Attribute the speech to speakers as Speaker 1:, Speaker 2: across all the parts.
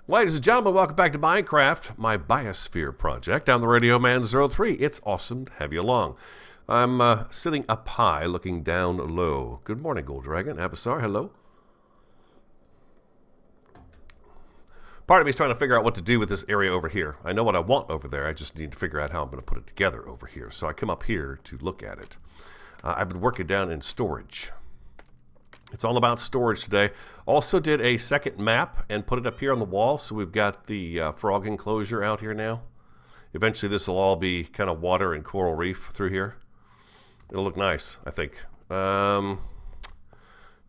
Speaker 1: Ladies and gentlemen, welcome back to Minecraft, my Biosphere project. I'm the Radio Man 03. It's awesome to have you along. I'm sitting up high, looking down low. Good morning, Gold Dragon. Avatar, hello. Part of me is trying to figure out what to do with this area over here. I know what I want over there. I just need to figure out how I'm going to put it together over here. So I come up here to look at it. I've been working down in storage. It's all about storage today. Also did a second map and put it up here on the wall. So we've got the frog enclosure out here now. Eventually this will all be kind of water and coral reef through here. It'll look nice, I think.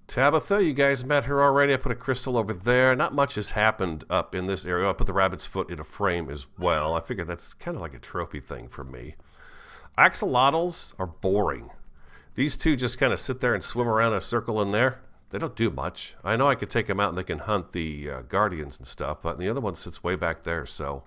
Speaker 1: Tabitha, you guys met her already. I put a crystal over there. Not much has happened up in this area. I put the rabbit's foot in a frame as well. I figured that's kind of like a trophy thing for me. Axolotls are boring. These two just kind of sit there and swim around in a circle in there. They don't do much. I know I could take them out and they can hunt the guardians and stuff, but the other one sits way back there, so...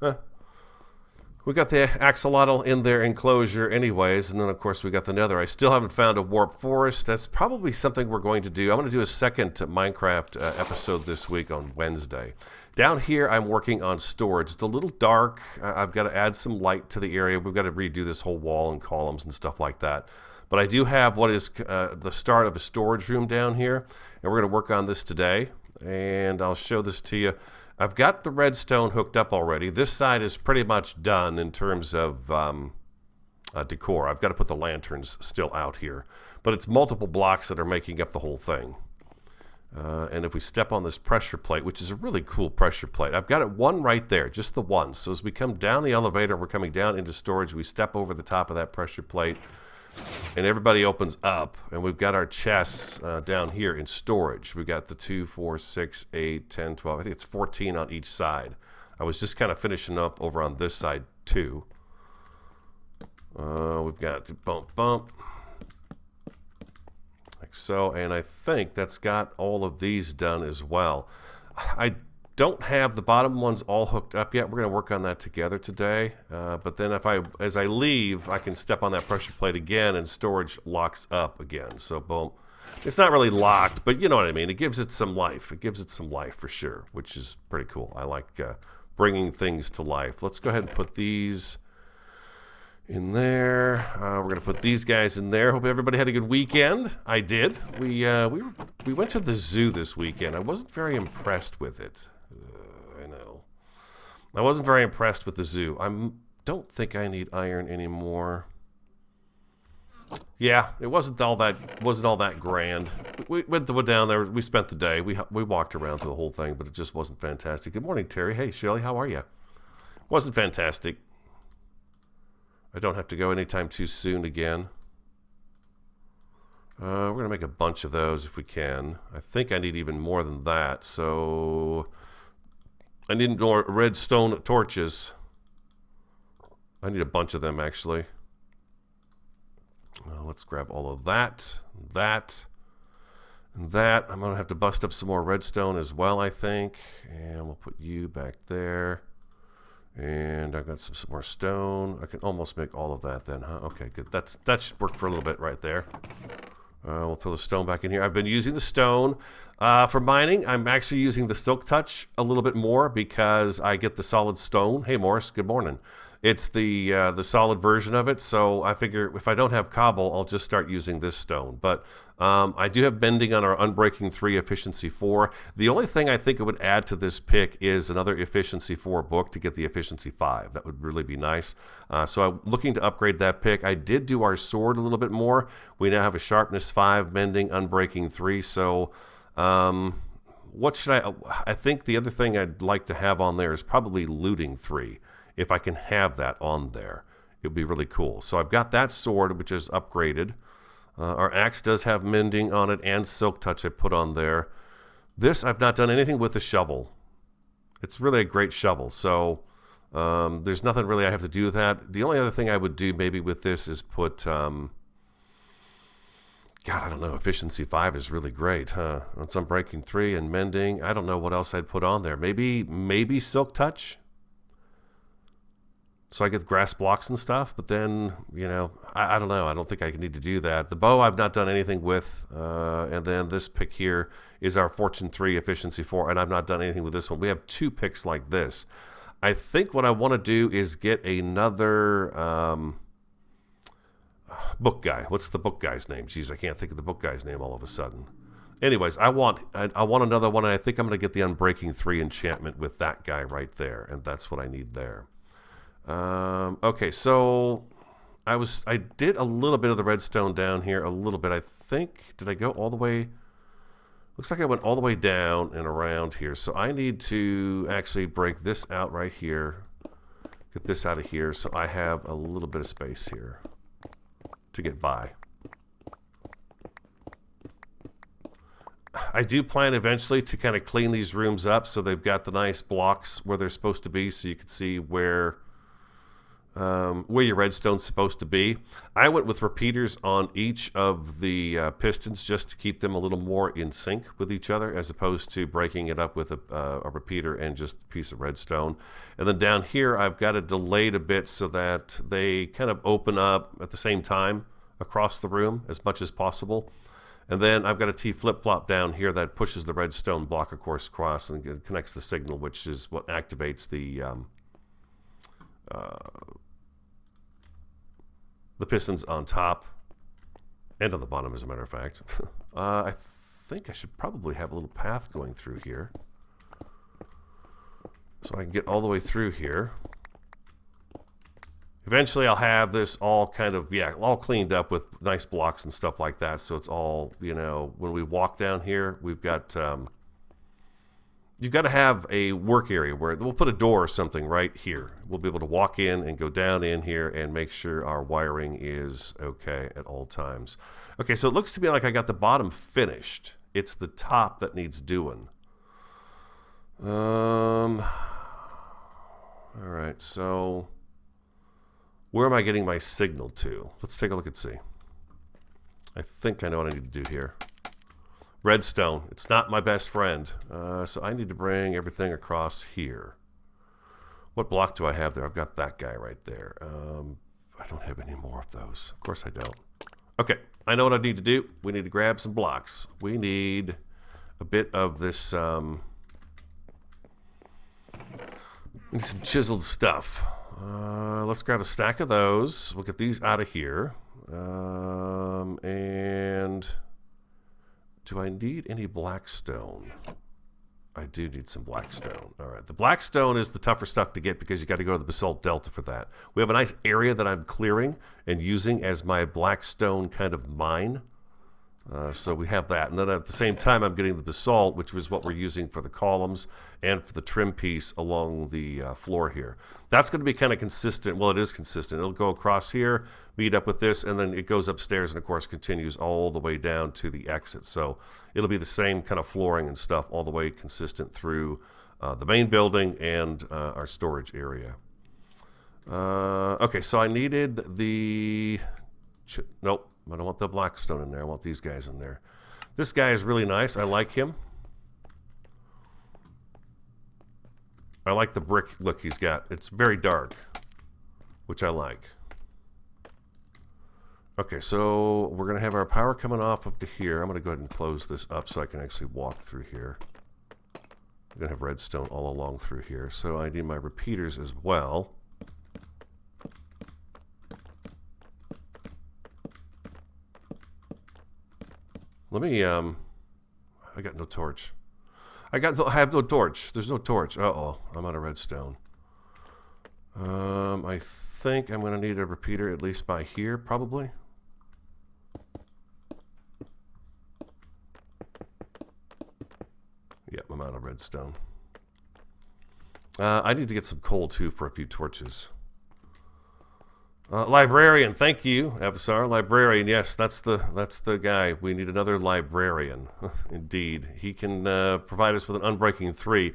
Speaker 1: We got the axolotl in their enclosure anyways, and then of course we got the nether. I still haven't found a warp forest. That's probably something we're going to do. I'm going to do a second Minecraft episode this week on Wednesday. Down here I'm working on storage. It's a little dark. I've got to add some light to the area. We've got to redo this whole wall and columns and stuff like that. But I do have what is the start of a storage room down here, and we're going to work on this today, and I'll show this to you. I've got the redstone hooked up already. This side is pretty much done in terms of decor. I've got to put the lanterns still out here, but it's multiple blocks that are making up the whole thing. And if we step on this pressure plate, which is a really cool pressure plate, I've got it one right there, just the one. So as we come down the elevator, we're coming down into storage, we step over the top of that pressure plate, and everybody opens up, and we've got our chests down here in storage. We've got the 2, 4, 6, 8, 10, 12. I think it's 14 on each side. I was just kind of finishing up over on this side too. We've got to bump, like so, and I think that's got all of these done as well. I don't have the bottom ones all hooked up yet. We're going to work on that together today. But then as I leave, I can step on that pressure plate again and storage locks up again. So boom. It's not really locked, but you know what I mean. It gives it some life. It gives it some life for sure, which is pretty cool. I like bringing things to life. Let's go ahead and put these in there. We're going to put these guys in there. Hope everybody had a good weekend. I did. We went to the zoo this weekend. I wasn't very impressed with it. I wasn't very impressed with the zoo. I don't think I need iron anymore. Yeah, it wasn't all that grand. We went down there. We spent the day. We walked around through the whole thing, but it just wasn't fantastic. Good morning, Terry. Hey, Shirley, how are you? Wasn't fantastic. I don't have to go anytime too soon again. We're gonna make a bunch of those if we can. I think I need even more than that. So. I need more redstone torches. I need a bunch of them, actually. Let's grab all of that, and that. I'm going to have to bust up some more redstone as well, I think. And we'll put you back there. And I've got some more stone. I can almost make all of that then, huh? Okay, good. That should work for a little bit right there. We'll throw the stone back in here. I've been using the stone. For mining, I'm actually using the Silk Touch a little bit more because I get the solid stone. Hey, Morris, good morning. It's the solid version of it, so I figure if I don't have cobble, I'll just start using this stone. But I do have bending on our Unbreaking 3 Efficiency 4. The only thing I think it would add to this pick is another Efficiency 4 book to get the Efficiency 5. That would really be nice. So I'm looking to upgrade that pick. I did do our sword a little bit more. We now have a Sharpness 5, Bending, Unbreaking 3, so... what should I think the other thing I'd like to have on there is probably Looting 3. If I can have that on there, it would be really cool. So I've got that sword, which is upgraded. Our axe does have Mending on it and Silk Touch I put on there. This, I've not done anything with the shovel. It's really a great shovel. So there's nothing really I have to do with that. The only other thing I would do maybe with this is put... God, I don't know. Efficiency 5 is really great, huh? On some Breaking 3 and Mending. I don't know what else I'd put on there. Maybe Silk Touch? so I get grass blocks and stuff. But then, you know, I don't know. I don't think I need to do that. The bow I've not done anything with. And then this pick here is our Fortune 3 Efficiency 4, and I've not done anything with this one. We have 2 picks like this. I think what I want to do is get another book guy. What's the book guy's name? Jeez, I can't think of the book guy's name all of a sudden. Anyways, I want another one, and I think I'm going to get the Unbreaking 3 enchantment with that guy right there, and that's what I need there. Okay, so I did a little bit of the redstone down here, a little bit. I think, did I go all the way? Looks like I went all the way down and around here. So I need to actually break this out right here, get this out of here, so I have a little bit of space here to get by. I do plan eventually to kind of clean these rooms up so they've got the nice blocks where they're supposed to be, so you can see where your redstone's supposed to be. I went with repeaters on each of the pistons just to keep them a little more in sync with each other, as opposed to breaking it up with a repeater and just a piece of redstone. And then down here I've got it delayed a bit so that they kind of open up at the same time across the room as much as possible. And then I've got a T flip-flop down here that pushes the redstone block, of course, across and connects the signal, which is what activates the pistons on top and on the bottom, as a matter of fact. I think I should probably have a little path going through here so I can get all the way through here. Eventually I'll have this all kind of, all cleaned up with nice blocks and stuff like that, so it's all, you know, when we walk down here, we've got, you've got to have a work area where we'll put a door or something right here. We'll be able to walk in and go down in here and make sure our wiring is okay at all times. Okay, so it looks to me like I got the bottom finished. It's the top that needs doing. All right, so where am I getting my signal to? Let's take a look and see. I think I know what I need to do here. Redstone. It's not my best friend. So I need to bring everything across here. What block do I have there? I've got that guy right there. I don't have any more of those. Of course I don't. Okay, I know what I need to do. We need to grab some blocks. We need a bit of this, we need some chiseled stuff. Let's grab a stack of those. We'll get these out of here. And do I need any blackstone? I do need some blackstone. All right. The blackstone is the tougher stuff to get because you got to go to the basalt delta for that. We have a nice area that I'm clearing and using as my blackstone kind of mine. So we have that. And then at the same time, I'm getting the basalt, which was what we're using for the columns and for the trim piece along the floor here. That's going to be kind of consistent. Well, it is consistent. It'll go across here, meet up with this, and then it goes upstairs and, of course, continues all the way down to the exit. So it'll be the same kind of flooring and stuff all the way consistent through the main building and our storage area. Okay, so I needed the... Nope. I don't want the blackstone in there. I want these guys in there. This guy is really nice. I like him. I like the brick look he's got. It's very dark, which I like. Okay, so we're going to have our power coming off up to here. I'm going to go ahead and close this up so I can actually walk through here. I'm going to have redstone all along through here. So I need my repeaters as well. Let me, I got no torch. I have no torch. There's no torch. Uh-oh, I'm out of redstone. I think I'm going to need a repeater at least by here, probably. Yep, I'm out of redstone. I need to get some coal, too, for a few torches. Librarian, thank you, Avasar. Librarian, yes, that's the guy. We need another librarian. Indeed. He can provide us with an Unbreaking 3.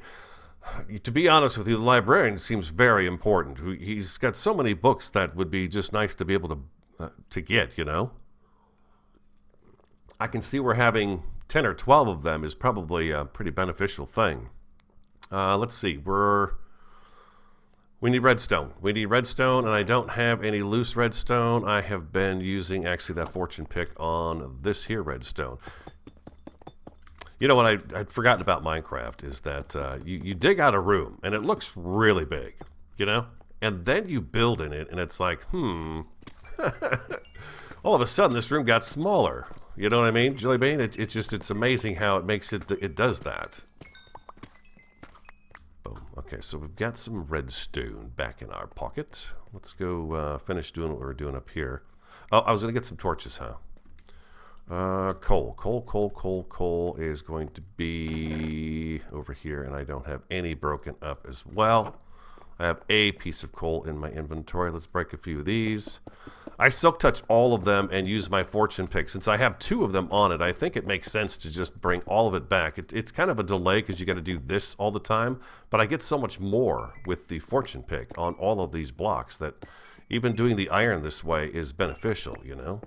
Speaker 1: To be honest with you, the librarian seems very important. He's got so many books that would be just nice to be able to get, you know? I can see where having 10 or 12 of them is probably a pretty beneficial thing. Let's see. We need redstone. We need redstone, and I don't have any loose redstone. I have been using, actually, that fortune pick on this here redstone. You know what I'd forgotten about Minecraft is that you dig out a room, and it looks really big, you know? And then you build in it, and it's like, all of a sudden, this room got smaller. You know what I mean, Jelly Bean? It's amazing how it makes it does that. Boom. Okay, so we've got some redstone back in our pocket. Let's go finish doing what we're doing up here. Oh, I was going to get some torches, huh? Coal is going to be over here, and I don't have any broken up as well. I have a piece of coal in my inventory. Let's break a few of these. I silk touch all of them and use my fortune pick. Since I have 2 of them on it, I think it makes sense to just bring all of it back. It's kind of a delay because you got to do this all the time, but I get so much more with the fortune pick on all of these blocks that even doing the iron this way is beneficial, you know?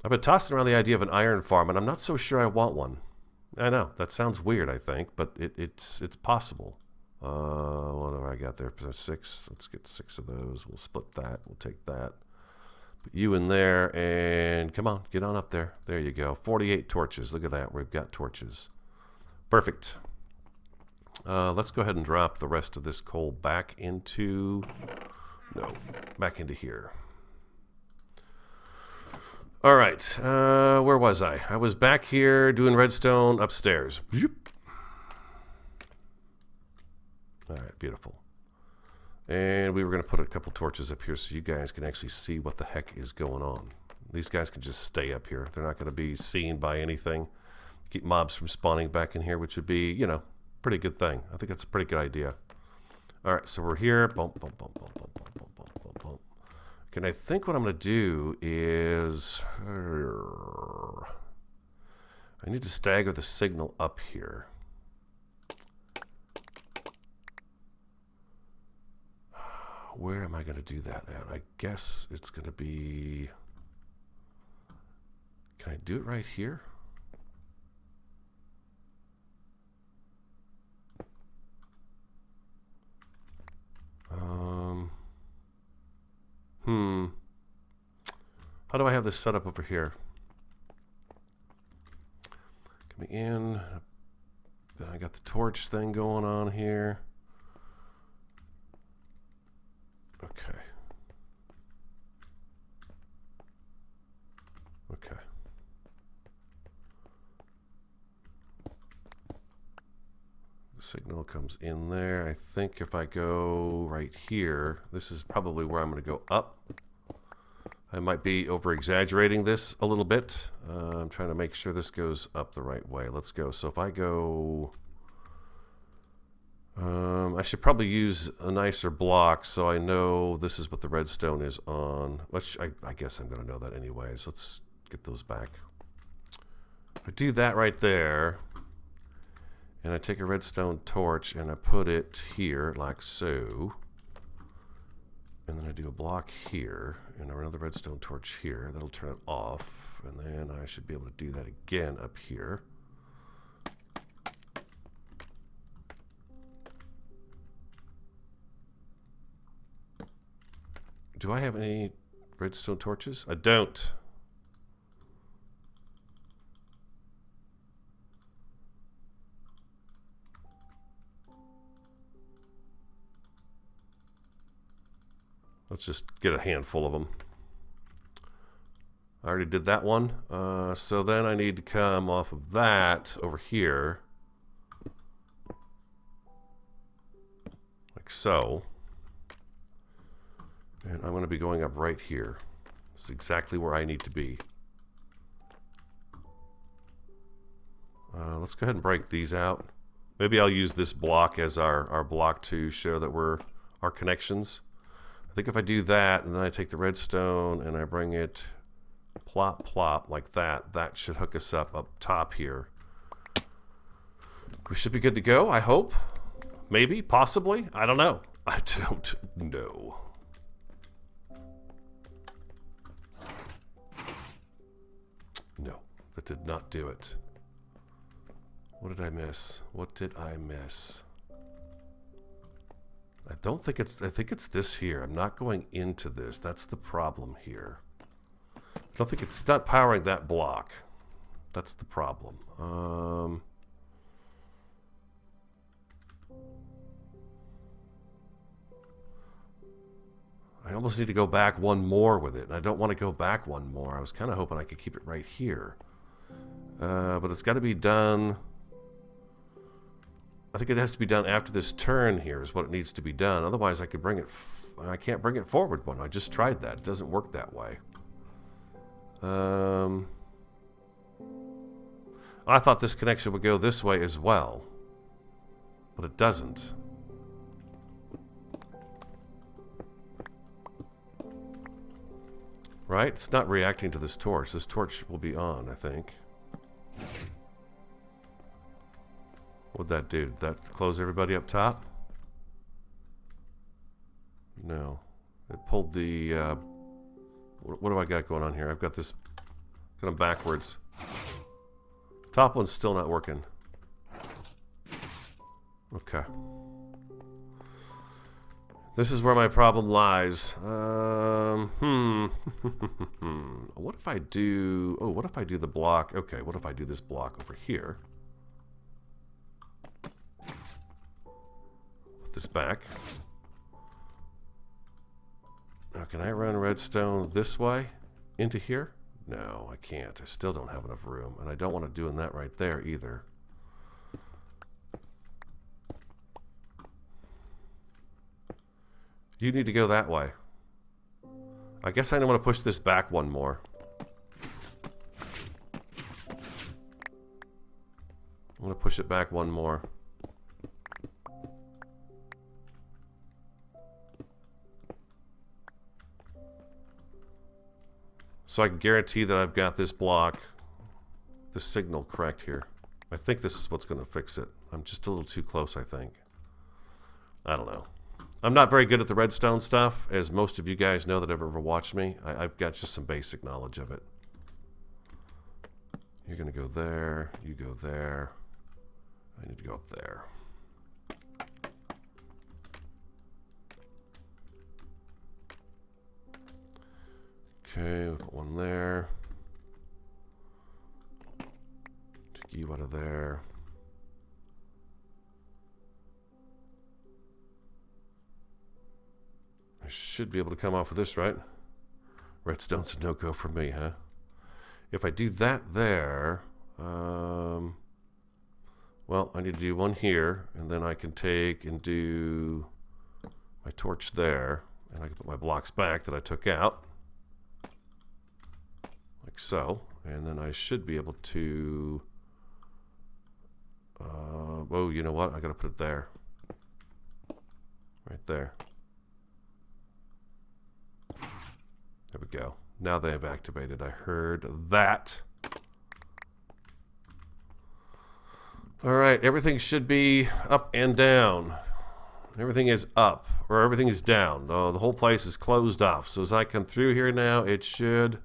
Speaker 1: I've been tossing around the idea of an iron farm, and I'm not so sure I want one. I know, that sounds weird, I think, but it's possible. What have I got there? 6. Let's get 6 of those. We'll split that. We'll take that. Put you in there, and come on, get on up there. There you go. 48 torches. Look at that. We've got torches. Perfect. Let's go ahead and drop the rest of this coal back into... No, back into here. All right, where was I? I was back here doing redstone upstairs. All right, beautiful. And we were going to put a couple torches up here so you guys can actually see what the heck is going on. These guys can just stay up here. They're not going to be seen by anything. Keep mobs from spawning back in here, which would be, you know, pretty good thing. I think that's a pretty good idea. All right, so we're here. Boom, boom, boom, boom, boom, boom, boom, boom, boom, boom. And I think what I'm going to do is... I need to stagger the signal up here. Where am I going to do that at? I guess it's going to be... Can I do it right here? How do I have this set up over here? Coming in. Then I got the torch thing going on here. Okay. Okay. The signal comes in there. I think if I go right here, this is probably where I'm going to go up. I might be over-exaggerating this a little bit. I'm trying to make sure this goes up the right way. Let's go. So if I go... I should probably use a nicer block so I know this is what the redstone is on. Which I guess I'm going to know that anyways. Let's get those back. If I do that right there, and I take a redstone torch and I put it here like so, and then I do a block here and another redstone torch here, that'll turn it off, and then I should be able to do that again up here. Do I have any redstone torches? I don't. Let's just get a handful of them. I already did that one. So then I need to come off of that over here. Like so. And I'm going to be going up right here. This is exactly where I need to be. Let's go ahead and break these out. Maybe I'll use this block as our block to show that we're our connections. I think if I do that, and then I take the redstone and I bring it plop, plop, like that, that should hook us up top here. We should be good to go, I hope. Maybe, possibly, I don't know. I don't know. No, that did not do it. What did I miss? What did I miss? I don't think it's... I think it's this here. I'm not going into this. That's the problem here. I don't think it's not powering that block. That's the problem. I almost need to go back one more with it, and I don't want to go back one more. I was kind of hoping I could keep it right here. But it's got to be done... I think it has to be done after this turn here is what it needs to be done. Otherwise, I could bring it... I can't bring it forward one. I just tried that. It doesn't work that way. I thought this connection would go this way as well. But it doesn't. Right? It's not reacting to this torch. This torch will be on, I think. What'd that do? Did that close everybody up top? No. It pulled the... what do I got going on here? I've got this kind of backwards. Top one's still not working. Okay. This is where my problem lies. What if I do... Oh, what if I do the block? Okay, what if I do this block over here? Put this back. Now, can I run redstone this way? Into here? No, I can't. I still don't have enough room. And I don't want to do that right there either. You need to go that way. I guess I want to push this back one more. I want to push it back one more. So I can guarantee that I've got this block, this signal correct here. I think this is what's going to fix it. I'm just a little too close, I think. I don't know. I'm not very good at the redstone stuff, as most of you guys know that have ever watched me. I've got just some basic knowledge of it. You're going to go there. You go there. I need to go up there. Okay, we've got one there. Take you out of there. I should be able to come off of this, right? Redstone's a no-go for me, huh? If I do that there, well, I need to do one here, and then I can take and do my torch there, and I can put my blocks back that I took out. Like so, and then I should be able to oh, you know what? I gotta put it there. Right there. There we go. Now they have activated. I heard that. Alright, everything should be up and down. Everything is up, or everything is down. Oh, the whole place is closed off. So as I come through here now, it should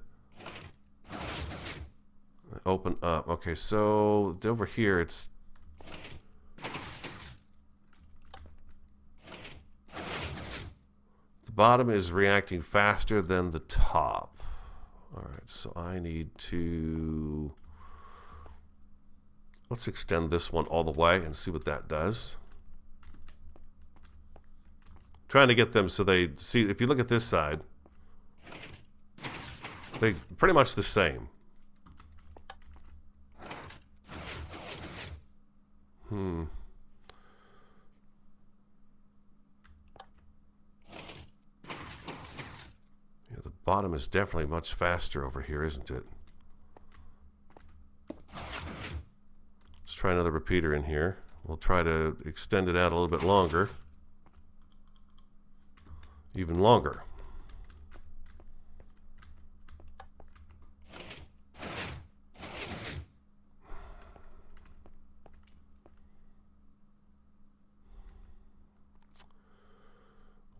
Speaker 1: open up. Okay, so over here it's... The bottom is reacting faster than the top. Alright, so I need to... Let's extend this one all the way and see what that does. Trying to get them so they see... If you look at this side, they're pretty much the same. Yeah, the bottom is definitely much faster over here, isn't it? Let's try another repeater in here. We'll try to extend it out a little bit longer. Even longer.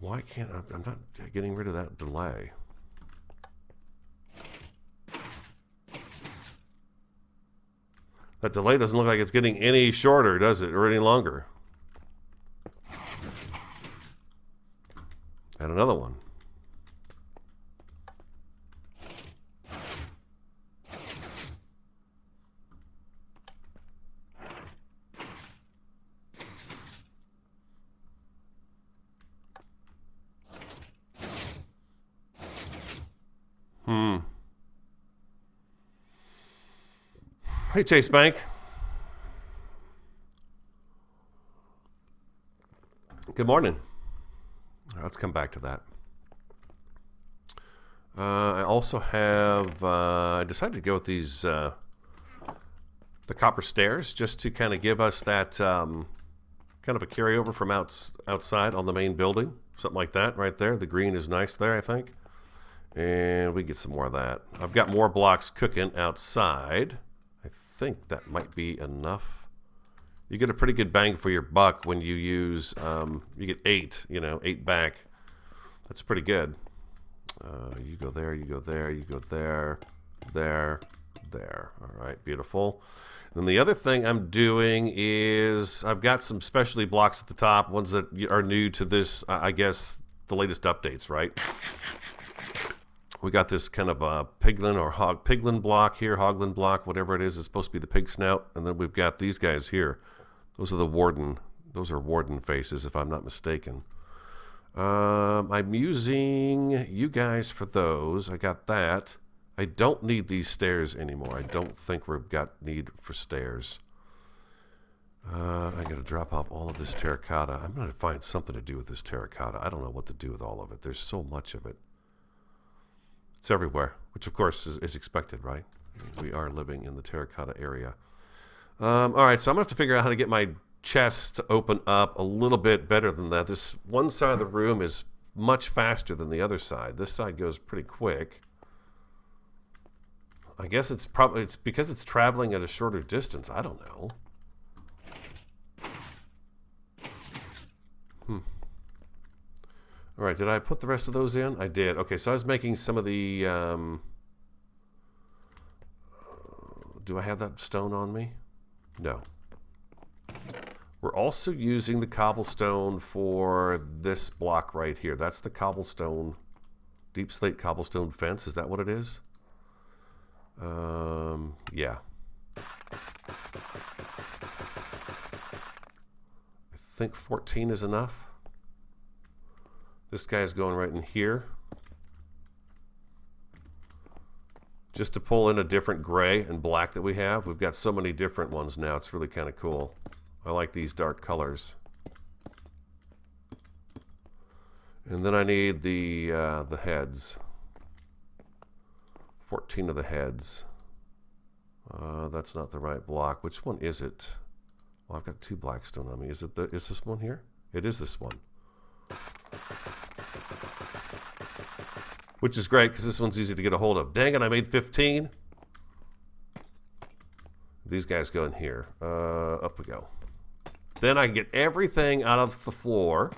Speaker 1: Why can't I'm not getting rid of that delay? That delay doesn't look like it's getting any shorter, does it? Or any longer. And another one. Hey, Chase Bank. Good morning. Let's come back to that. I also have, I decided to go with these, the copper stairs, just to kind of give us that kind of a carryover from outside on the main building. Something like that right there. The green is nice there, I think. And we get some more of that. I've got more blocks cooking outside. I think that might be enough. You get a pretty good bang for your buck when you use, you get 8, 8 back. That's pretty good. You go there, you go there, you go there, there. All right, beautiful. And then the other thing I'm doing is I've got some specialty blocks at the top, ones that are new to this, I guess, the latest updates, right? We got this kind of a piglin or piglin block here, hoglin block, whatever it is. It's supposed to be the pig snout. And then we've got these guys here. Those are the warden. Those are warden faces, if I'm not mistaken. I'm using you guys for those. I got that. I don't need these stairs anymore. I don't think we've got need for stairs. I got to drop off all of this terracotta. I'm going to find something to do with this terracotta. I don't know what to do with all of it. There's so much of it. It's everywhere, which of course is expected, right? We are living in the terracotta area. All right, so I'm going to have to figure out how to get my chest to open up a little bit better than that. This one side of the room is much faster than the other side. This side goes pretty quick. I guess it's because it's traveling at a shorter distance. I don't know. All right, did I put the rest of those in? I did. Okay, so I was making some of the... do I have that stone on me? No. We're also using the cobblestone for this block right here. That's the cobblestone, deep slate cobblestone fence. Is that what it is? Yeah. I think 14 is enough. This guy's going right in here. Just to pull in a different gray and black that we have. We've got so many different ones now. It's really kind of cool. I like these dark colors. And then I need the heads. 14 of the heads. That's not the right block. Which one is it? Well, I've got 2 blackstone on me. Is this one here? It is this one. Which is great because this one's easy to get a hold of. Dang it, I made 15. These guys go in here. Up we go. Then I can get everything out of the floor.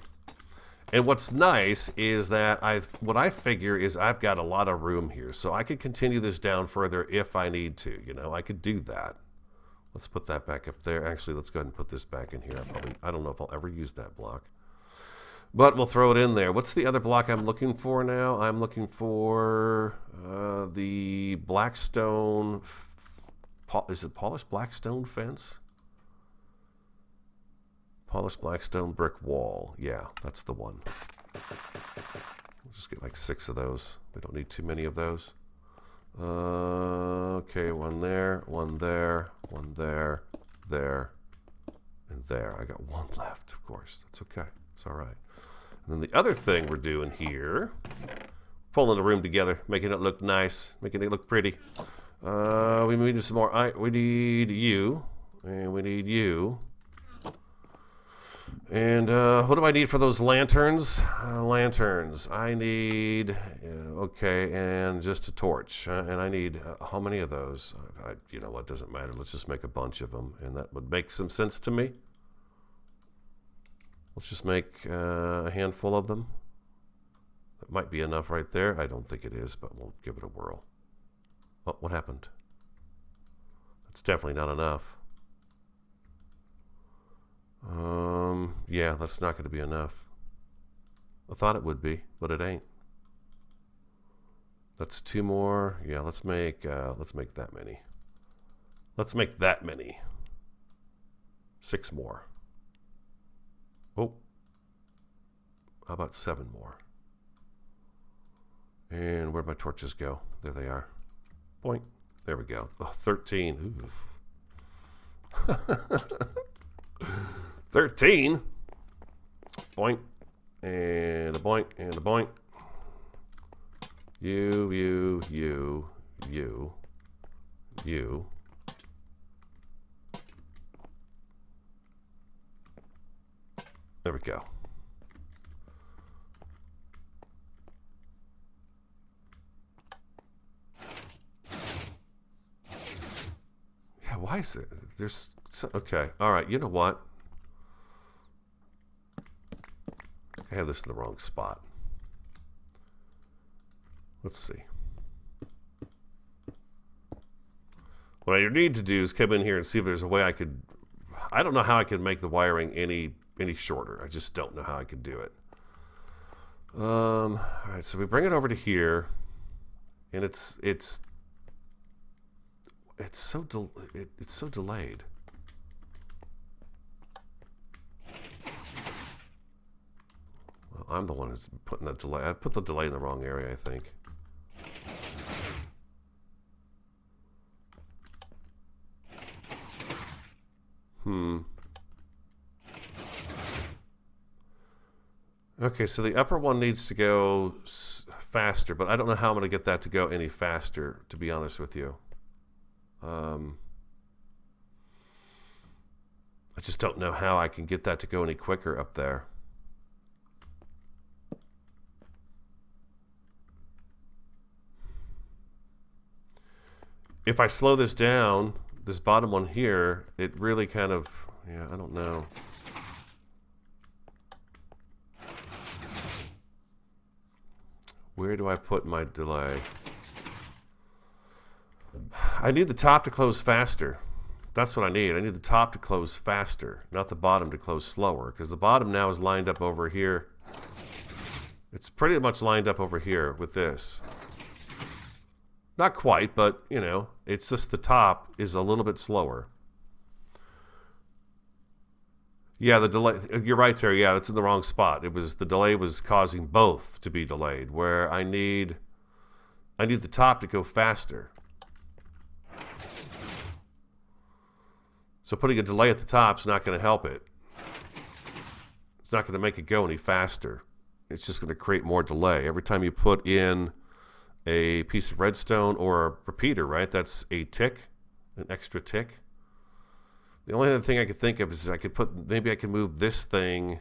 Speaker 1: And what's nice is that what I figure is I've got a lot of room here. So I could continue this down further if I need to. I could do that. Let's put that back up there. Actually, let's go ahead and put this back in here. I don't know if I'll ever use that block. But we'll throw it in there. What's the other block I'm looking for now? I'm looking for the blackstone. Is it polished blackstone fence? Polished blackstone brick wall. Yeah, that's the one. We'll just get like 6 of those. We don't need too many of those. Okay, one there, one there, one there, there, and there. I got 1 left, of course. That's okay. It's all right. And then the other thing we're doing here, pulling the room together, making it look nice, making it look pretty. We need some more. We need you, and we need you. And what do I need for those lanterns? Lanterns. I need, okay, and just a torch. And I need, how many of those? You know what, doesn't matter. Let's just make a bunch of them, and that would make some sense to me. Let's just make a handful of them. That might be enough right there. I don't think it is, but we'll give it a whirl. Oh, what happened? That's definitely not enough. Yeah, that's not going to be enough. I thought it would be, but it ain't. That's 2 more. Yeah, let's make that many. Let's make that many. 6 more. Oh. How about 7 more? And where'd my torches go? There they are. Point. There we go. Oh, 13. Ooh. 13. Boink. And a boink. And a boink. You. There we go. Yeah, why is it? There's... Okay. All right. You know what? I have this in the wrong spot. Let's see. What I need to do is come in here and see if there's a way I could... I don't know how I can make the wiring any shorter. I just don't know how I could do it. All right, so we bring it over to here, and it's so delayed. Well, I'm the one who's putting that delay. I put the delay in the wrong area, I think. Okay, so the upper one needs to go faster, but I don't know how I'm going to get that to go any faster, to be honest with you. I just don't know how I can get that to go any quicker up there. If I slow this down, this bottom one here, it really kind of, yeah, I don't know. Where do I put my delay? I need the top to close faster. That's what I need. I need the top to close faster, not the bottom to close slower, because the bottom now is lined up over here. It's pretty much lined up over here with this. Not quite, but, you know, it's just the top is a little bit slower. Yeah, the delay, you're right, Terry. Yeah, that's in the wrong spot. It was, the delay was causing both to be delayed, where I need the top to go faster. So putting a delay at the top is not going to help it. It's not going to make it go any faster. It's just going to create more delay. Every time you put in a piece of redstone or a repeater, right, that's a tick, an extra tick. The only other thing I could think of is I could put, maybe I can move this thing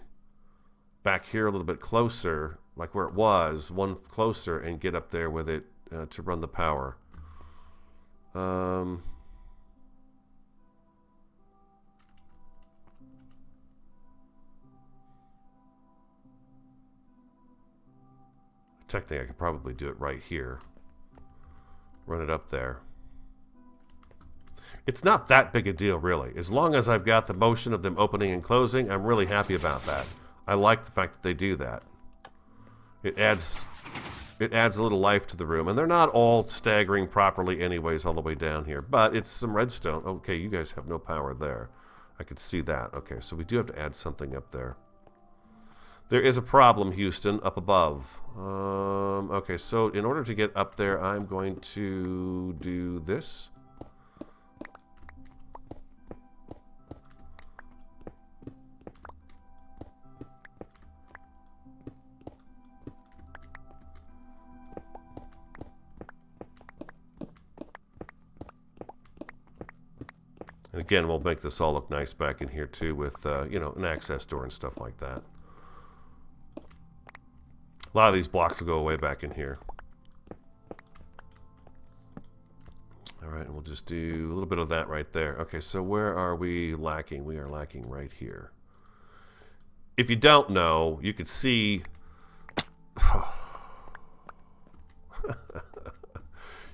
Speaker 1: back here a little bit closer, like where it was, one closer, and get up there with it to run the power. Technically, I could probably do it right here. Run it up there. It's not that big a deal, really. As long as I've got the motion of them opening and closing, I'm really happy about that. I like the fact that they do that. It adds a little life to the room. And they're not all staggering properly anyways all the way down here. But it's some redstone. Okay, you guys have no power there. I could see that. Okay, so we do have to add something up there. There is a problem, Houston, up above. Okay, so in order to get up there, I'm going to do this. And again, we'll make this all look nice back in here too with, you know, an access door and stuff like that. A lot of these blocks will go away back in here. All right, and we'll just do a little bit of that right there. Okay, so where are we lacking? We are lacking right here. If you don't know, you could see...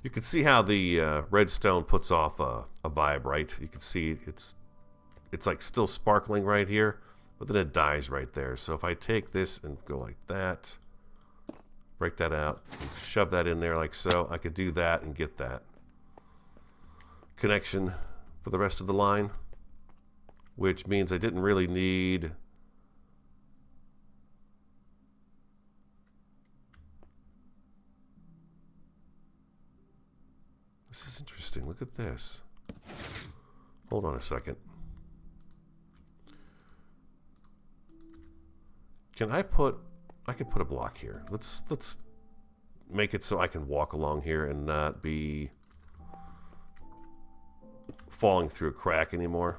Speaker 1: you can see how the redstone puts off a a vibe, right? You can see it's like still sparkling right here, but then it dies right there. So if I take this and go like that, break that out, and shove that in there like so, I could do that and get that connection for the rest of the line, which means I didn't really need this is interesting. Look at this. Hold on a second. Can I put I could put a block here. Let's make it so I can walk along here and not be falling through a crack anymore.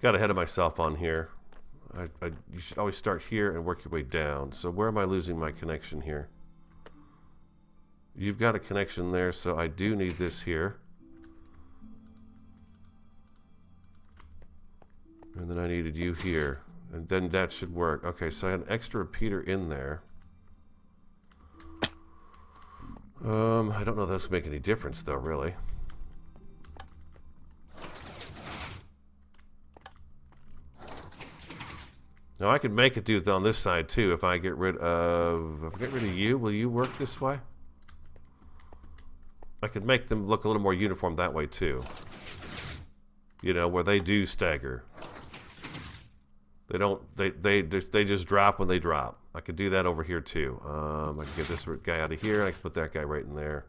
Speaker 1: Got ahead of myself on here. You should always start here and work your way down. So where am I losing my connection here? You've got a connection there, so I do need this here. And then I needed you here. And then that should work. Okay, so I had an extra repeater in there. I don't know if that's make any difference though, really. Now I could make it do it on this side too if I get rid of you. Will you work this way? I could make them look a little more uniform that way too. You know, where they do stagger. They don't. They just drop when they drop. I could do that over here too. I can get this guy out of here. I can put that guy right in there.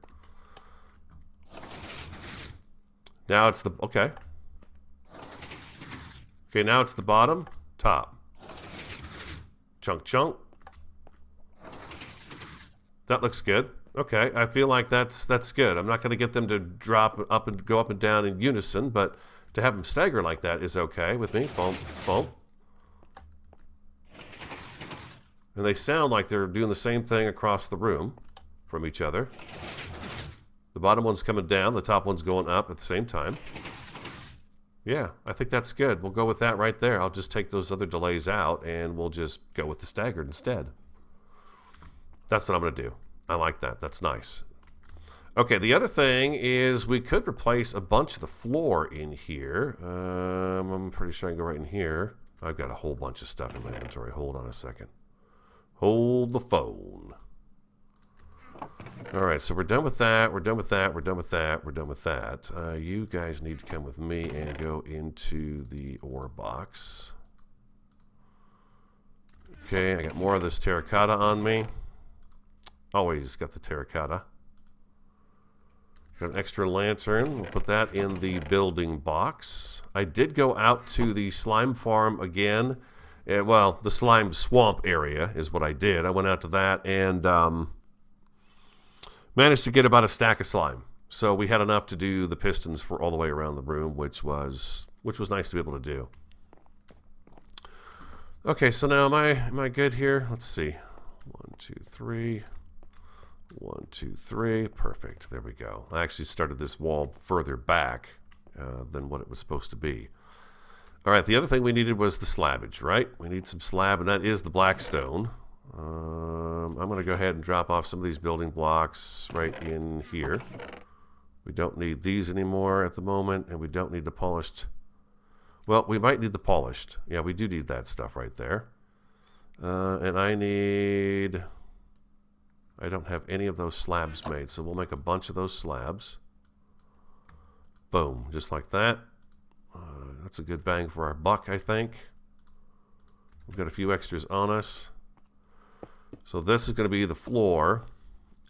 Speaker 1: Now it's the okay. Okay, now it's the bottom, top. Chunk, chunk. That looks good. Okay, I feel like that's good. I'm not going to get them to drop up and go up and down in unison, but to have them stagger like that is okay with me. Boom, boom. And they sound like they're doing the same thing across the room from each other. The bottom one's coming down, the top one's going up at the same time. Yeah, I think that's good. We'll go with that right there. I'll just take those other delays out and we'll just go with the staggered instead. That's what I'm going to do. I like that. That's nice. Okay, the other thing is we could replace a bunch of the floor in here. I'm pretty sure I can go right in here. I've got a whole bunch of stuff in my inventory. Hold on a second. Hold the phone. All right, so we're done with that. We're done with that. We're done with that. We're done with that. You guys need to come with me and go into the ore box. Okay, I got more of this terracotta on me. Always got the terracotta. Got an extra lantern. We'll put that in the building box. I did go out to the slime farm again. Well, the slime swamp area is what I did. I went out to that and managed to get about a stack of slime. So we had enough to do the pistons for all the way around the room, which was nice to be able to do. Okay, so now am I good here? Let's see. 1, 2, 3. 1, 2, 3. Perfect. There we go. I actually started this wall further back than what it was supposed to be. All right, the other thing we needed was the slabbage, right? We need some slab, and that is the black stone. I'm going to go ahead and drop off some of these building blocks right in here. We don't need these anymore at the moment, and we don't need the polished. Well, we might need the polished. Yeah, we do need that stuff right there. And I don't have any of those slabs made, so we'll make a bunch of those slabs. Boom, just like that. That's a good bang for our buck, I think. We've got a few extras on us. So this is going to be the floor.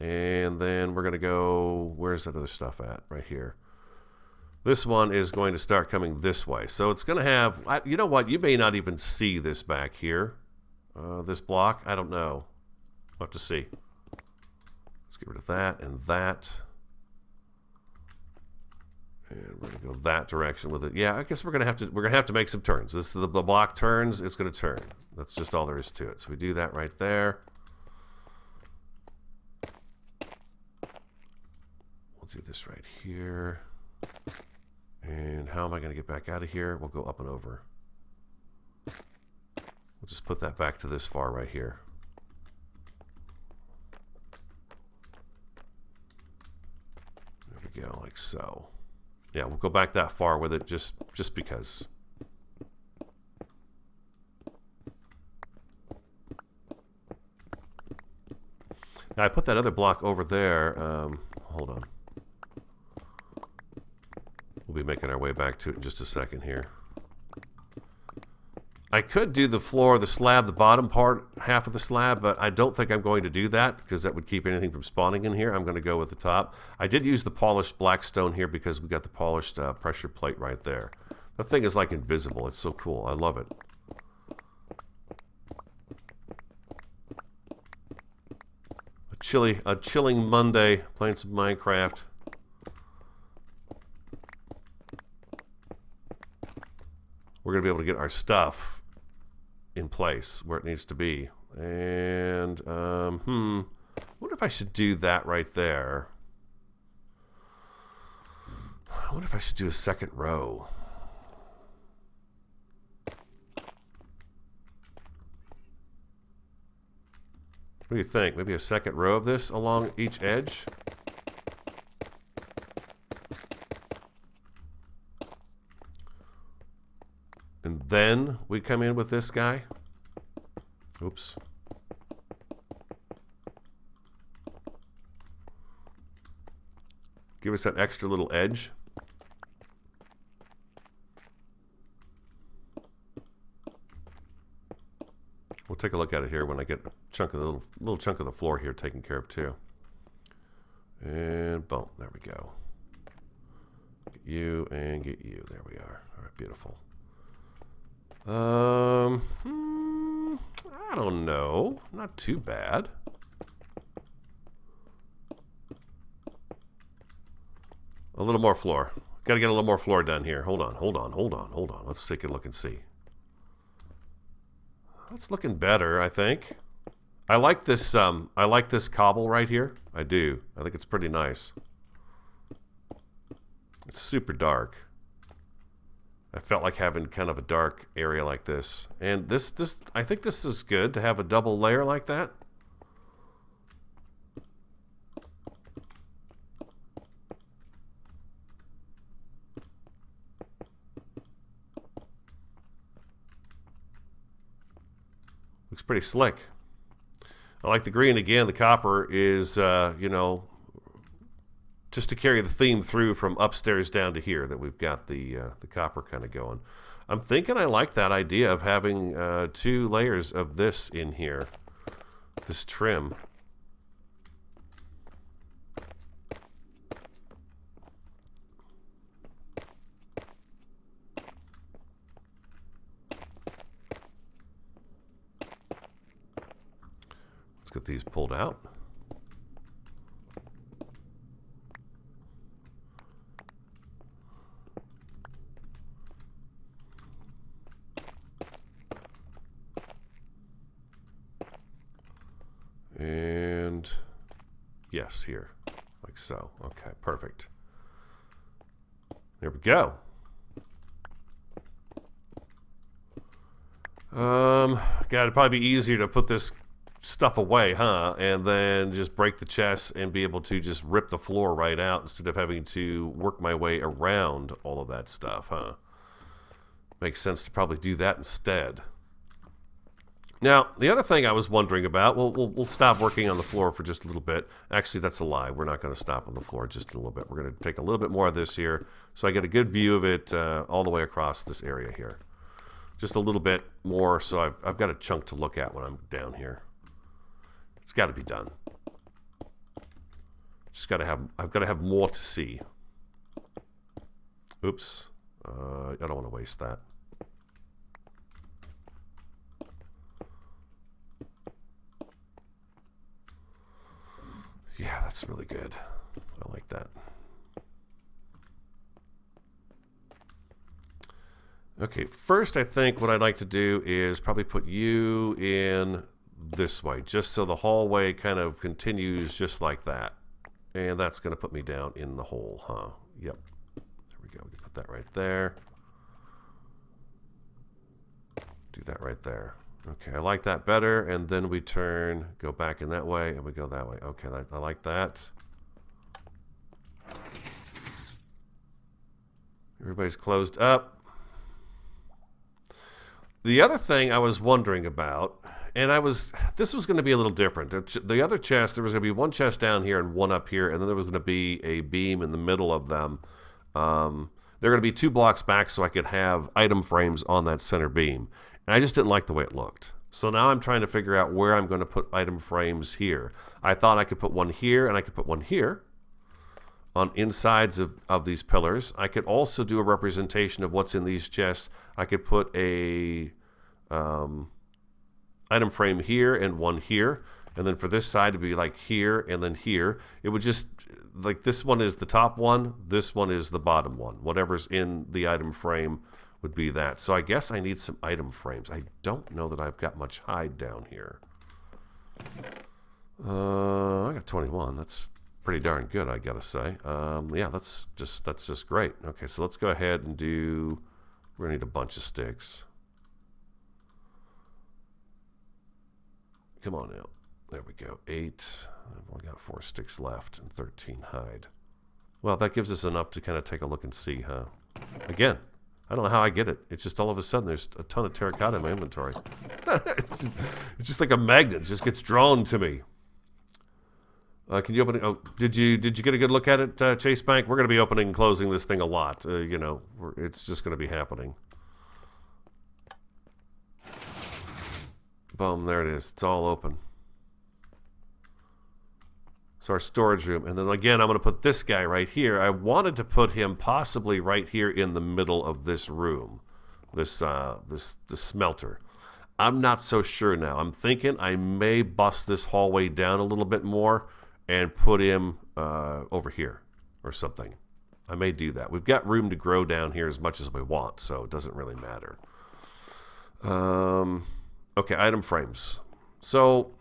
Speaker 1: And then we're going to go... Where's that other stuff at? Right here. This one is going to start coming this way. So it's going to have... You know what? You may not even see this back here. This block. I don't know. We'll have to see. Let's get rid of that and that. And we're gonna go that direction with it. Yeah, I guess we're gonna have to make some turns. This is the block turns. It's gonna turn. That's just all there is to it. So we do that right there. We'll do this right here. And how am I gonna get back out of here? We'll go up and over. We'll just put that back to this far right here. go, like so. Yeah, we'll go back that far with it just because. Now I put that other block over there. Hold on. We'll be making our way back to it in just a second here. I could do the floor, the slab, the bottom part, half of the slab, but I don't think I'm going to do that because that would keep anything from spawning in here. I'm going to go with the top. I did use the polished black stone here because we got the polished pressure plate right there. That thing is like invisible. It's so cool. I love it. A chilling Monday playing some Minecraft. We're going to be able to get our stuff in place where it needs to be. And, what if I should do that right there? I wonder if I should do a second row. What do you think? Maybe a second row of this along each edge? And then we come in with this guy. Oops. Give us that extra little edge. We'll take a look at it here when I get a chunk of the little chunk of the floor here taken care of too. And boom, there we go. Get you and get you. There we are. All right, beautiful. I don't know. Not too bad. A little more floor. Got to get a little more floor done here. Hold on. Let's take a look and see. That's looking better, I think. I like this cobble right here. I do. I think it's pretty nice. It's super dark. I felt like having kind of a dark area like this. And this I think this is good to have a double layer like that. Looks pretty slick. I like the green again. The copper is, you know, just to carry the theme through from upstairs down to here, that we've got the copper kind of going. I'm thinking I like that idea of having 2 layers of this in here, this trim. Let's get these pulled out. And yes, here, like so. Okay, perfect. There we go. God, it'd probably be easier to put this stuff away, huh? And then just break the chest and be able to just rip the floor right out instead of having to work my way around all of that stuff, huh? Makes sense to probably do that instead. Now, the other thing I was wondering about, we'll stop working on the floor for just a little bit. Actually, that's a lie. We're not going to stop on the floor just a little bit. We're going to take a little bit more of this here so I get a good view of it all the way across this area here. Just a little bit more so I've got a chunk to look at when I'm down here. It's got to be done. I've got to have more to see. Oops. I don't want to waste that. Yeah, that's really good. I like that. Okay, first I think what I'd like to do is probably put you in this way, just so the hallway kind of continues just like that. And that's going to put me down in the hole, huh? Yep. There we go. We can put that right there. Do that right there. Okay, I like that better. And then we go back in that way, and we go that way. Okay, I like that. Everybody's closed up. The other thing I was wondering about, and this was going to be a little different. The other chest, there was going to be one chest down here and one up here, and then there was going to be a beam in the middle of them. They're going to be 2 blocks back so I could have item frames on that center beam. And I just didn't like the way it looked. So now I'm trying to figure out where I'm going to put item frames here. I thought I could put one here and I could put one here on insides of these pillars. I could also do a representation of what's in these chests. I could put a item frame here and one here. And then for this side to be like here and then here. It would just, like this one is the top one, this one is the bottom one. Whatever's in the item frame would be that. So I guess I need some item frames. I don't know that I've got much hide down here. I got 21. That's pretty darn good, I gotta say. Yeah, that's just great. Okay, so let's go ahead and we're gonna need a bunch of sticks. Come on out. There we go. 8. I've only got 4 sticks left and 13 hide. Well, that gives us enough to kind of take a look and see, huh? Again, I don't know how I get it. It's just all of a sudden there's a ton of terracotta in my inventory. It's just like a magnet. It just gets drawn to me. Can you open it? Oh, did you get a good look at it, Chase Bank? We're going to be opening and closing this thing a lot. You know, it's just going to be happening. Boom, there it is. It's all open. So our storage room. And then again, I'm going to put this guy right here. I wanted to put him possibly right here in the middle of this room. This smelter. I'm not so sure now. I'm thinking I may bust this hallway down a little bit more and put him over here or something. I may do that. We've got room to grow down here as much as we want, so it doesn't really matter. Okay, item frames. So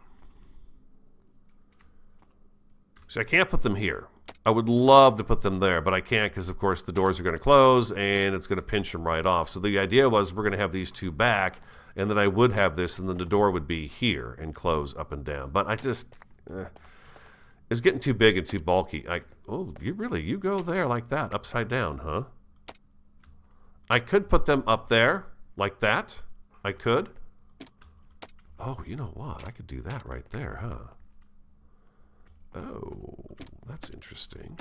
Speaker 1: I can't put them here. I would love to put them there, but I can't because, of course, the doors are going to close and it's going to pinch them right off. So the idea was we're going to have these 2 back, and then I would have this, and then the door would be here and close up and down. But I just... it's getting too big and too bulky. Oh, you go there like that, upside down, huh? I could put them up there like that. I could. Oh, you know what? I could do that right there, huh? Oh, that's interesting.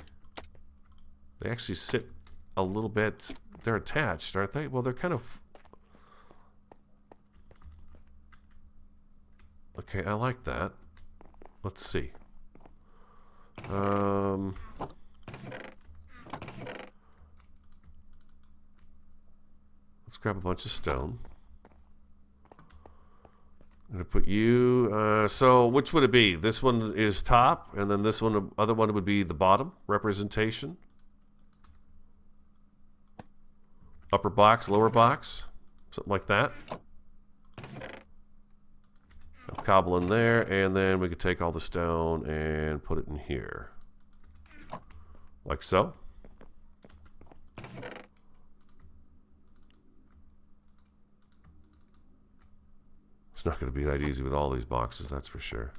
Speaker 1: They actually sit a little bit... They're attached, aren't they? Well, they're kind of... Okay, I like that. Let's see. Let's grab a bunch of stone. I'm going to put you... so which would it be? This one is top, and then this one, other one would be the bottom representation. Upper box, lower box, something like that. Have cobble in there, and then we could take all the stone and put it in here. Like so. It's not going to be that easy with all these boxes, that's for sure.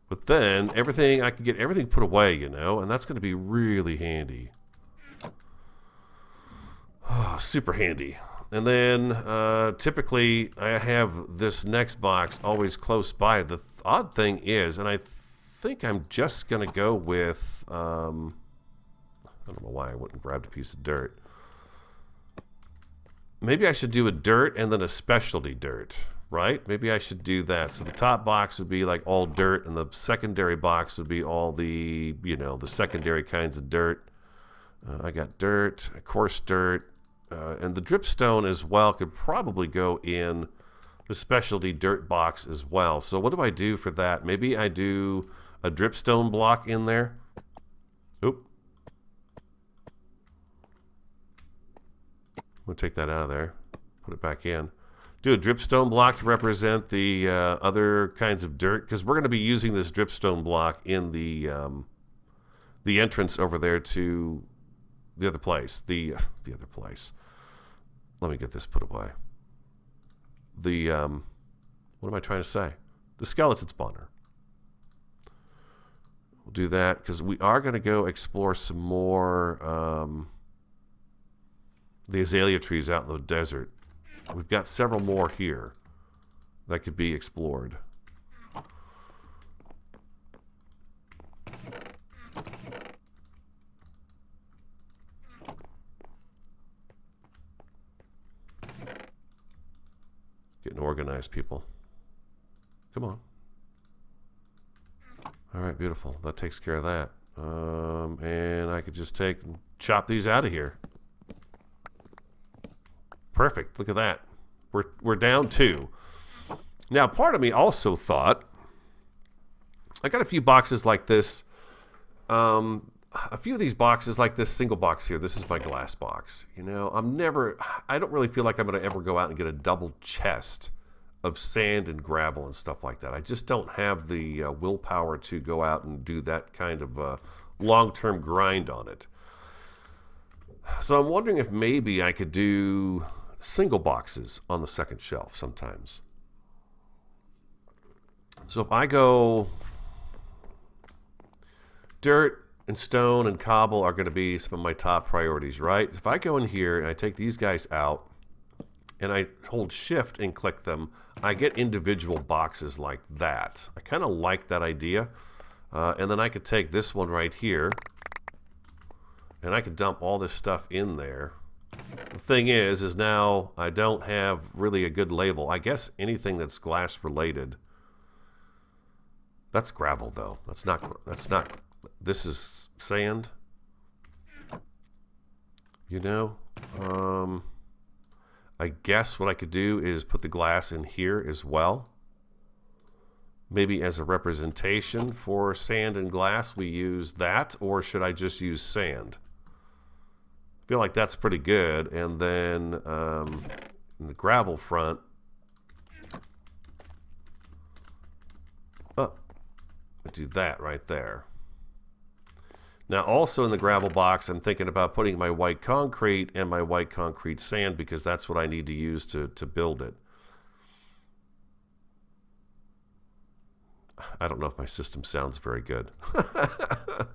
Speaker 1: But then, I can get everything put away, you know, and that's going to be really handy. Oh, super handy. And then, typically, I have this next box always close by. The odd thing is, and I think I'm just going to go with, I don't know why I went and grabbed a piece of dirt. Maybe I should do a dirt and then a specialty dirt, right? Maybe I should do that. So the top box would be like all dirt, and the secondary box would be all the, you know, the secondary kinds of dirt. I got dirt, coarse dirt, and the dripstone as well could probably go in the specialty dirt box as well. So what do I do for that? Maybe I do a dripstone block in there. Oop. We'll take that out of there, put it back in. Do a dripstone block to represent the other kinds of dirt, because we're going to be using this dripstone block in the entrance over there to the other place. The other place. Let me get this put away. What am I trying to say? The skeleton spawner. We'll do that because we are going to go explore some more the azalea trees out in the desert. We've got several more here that could be explored. Getting organized, people. Come on. All right, beautiful. That takes care of that. And I could just take and chop these out of here. Perfect. Look at that. We're down 2. Now, part of me also thought, I got a few boxes like this. A few of these boxes, like this single box here, this is my glass box. You know, I don't really feel like I'm going to ever go out and get a double chest of sand and gravel and stuff like that. I just don't have the willpower to go out and do that kind of long-term grind on it. So I'm wondering if maybe I could do single boxes on the second shelf sometimes. So if I go dirt and stone and cobble are going to be some of my top priorities, right? If I go in here and I take these guys out and I hold shift and click them, I get individual boxes like that. I kind of like that idea. And then I could take this one right here and I could dump all this stuff in there. The thing is now I don't have really a good label. I guess anything that's glass related. That's gravel though. That's not, this is sand. You know? I guess what I could do is put the glass in here as well. Maybe as a representation for sand and glass we use that, or should I just use sand? I feel like that's pretty good. And then in the gravel front, I do that right there. Now also in the gravel box I'm thinking about putting my white concrete and my white concrete sand because that's what I need to use to build it. I don't know if my system sounds very good. I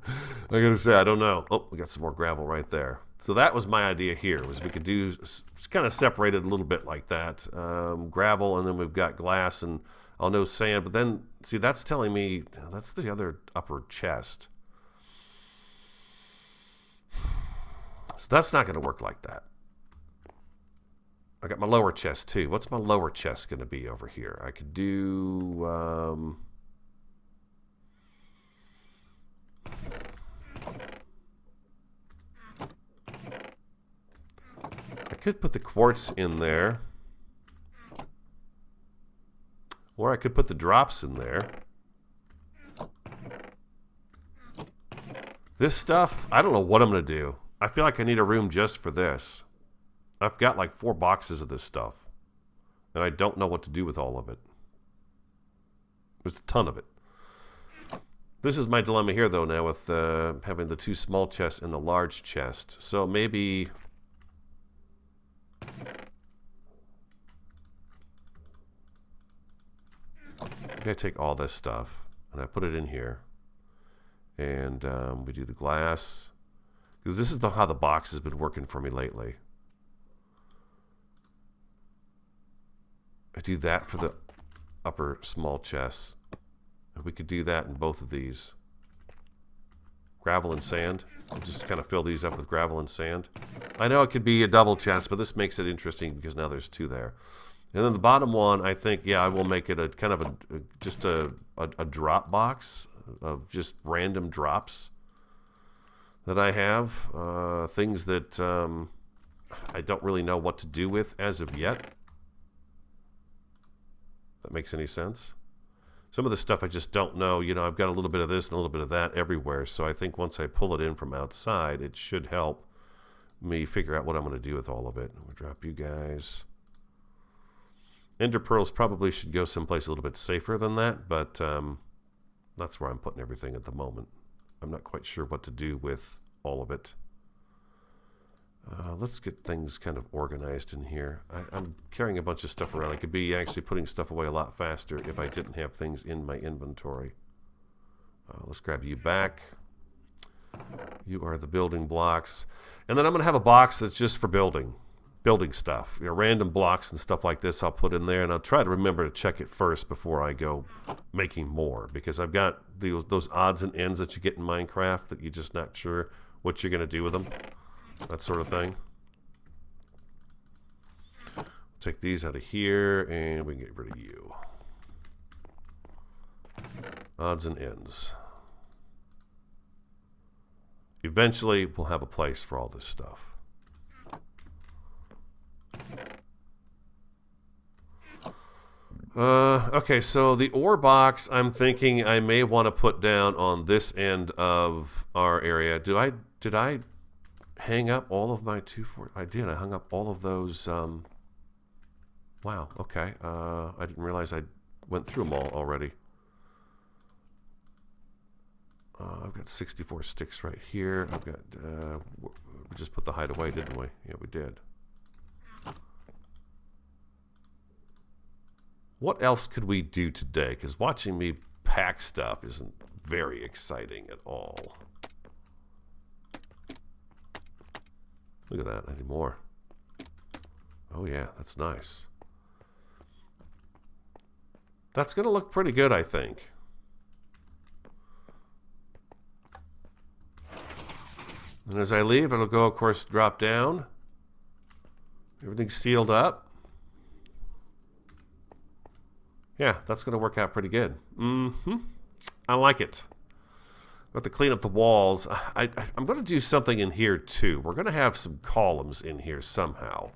Speaker 1: gotta say, I don't know. Oh, we got some more gravel right there. So that was my idea here, was we could do kind of separated a little bit like that. Gravel, and then we've got glass, and I'll know sand. But then, see, that's telling me, that's the other upper chest. So that's not going to work like that. I got my lower chest too. What's my lower chest going to be over here? I could do... I could put the quartz in there. Or I could put the drops in there. This stuff, I don't know what I'm going to do. I feel like I need a room just for this. I've got like 4 boxes of this stuff. And I don't know what to do with all of it. There's a ton of it. This is my dilemma here, though, now with having the 2 small chests and the large chest. So maybe... maybe I take all this stuff and I put it in here. And we do the glass. Because this is how the box has been working for me lately. I do that for the upper small chests. And we could do that in both of these. Gravel and sand. I'll just kind of fill these up with gravel and sand. I know it could be a double chest, but this makes it interesting because now there's 2 there. And then the bottom one, I think, yeah, I will make it a kind of just a drop box of just random drops that I have. Things that I don't really know what to do with as of yet. If that makes any sense. Some of the stuff I just don't know. You know, I've got a little bit of this and a little bit of that everywhere. So I think once I pull it in from outside, it should help me figure out what I'm going to do with all of it. I'm going to drop you guys. Ender pearls probably should go someplace a little bit safer than that, but that's where I'm putting everything at the moment. I'm not quite sure what to do with all of it. Let's get things kind of organized in here. I'm carrying a bunch of stuff around. I could be actually putting stuff away a lot faster if I didn't have things in my inventory. Let's grab you back. You are the building blocks. And then I'm going to have a box that's just for building stuff. Random blocks and stuff like this I'll put in there, and I'll try to remember to check it first before I go making more, because I've got those odds and ends that you get in Minecraft that you're just not sure what you're going to do with them. That sort of thing. Take these out of here, and we can get rid of you. Odds and ends. Eventually, we'll have a place for all this stuff. Okay, so the ore box, I'm thinking I may want to put down on this end of our area. Did I hang up all of my 240? I did. I hung up all of those. Wow. Okay. I didn't realize I went through them all already. I've got 64 sticks right here. I've got. We just put the hide away, didn't we? Yeah, we did. What else could we do today? Because watching me pack stuff isn't very exciting at all. Look at that. I need more. Oh, yeah. That's nice. That's going to look pretty good, I think. And as I leave, it'll go, of course, drop down. Everything's sealed up. Yeah, that's going to work out pretty good. I like it. I have to clean up the walls. I'm going to do something in here, too. We're going to have some columns in here somehow.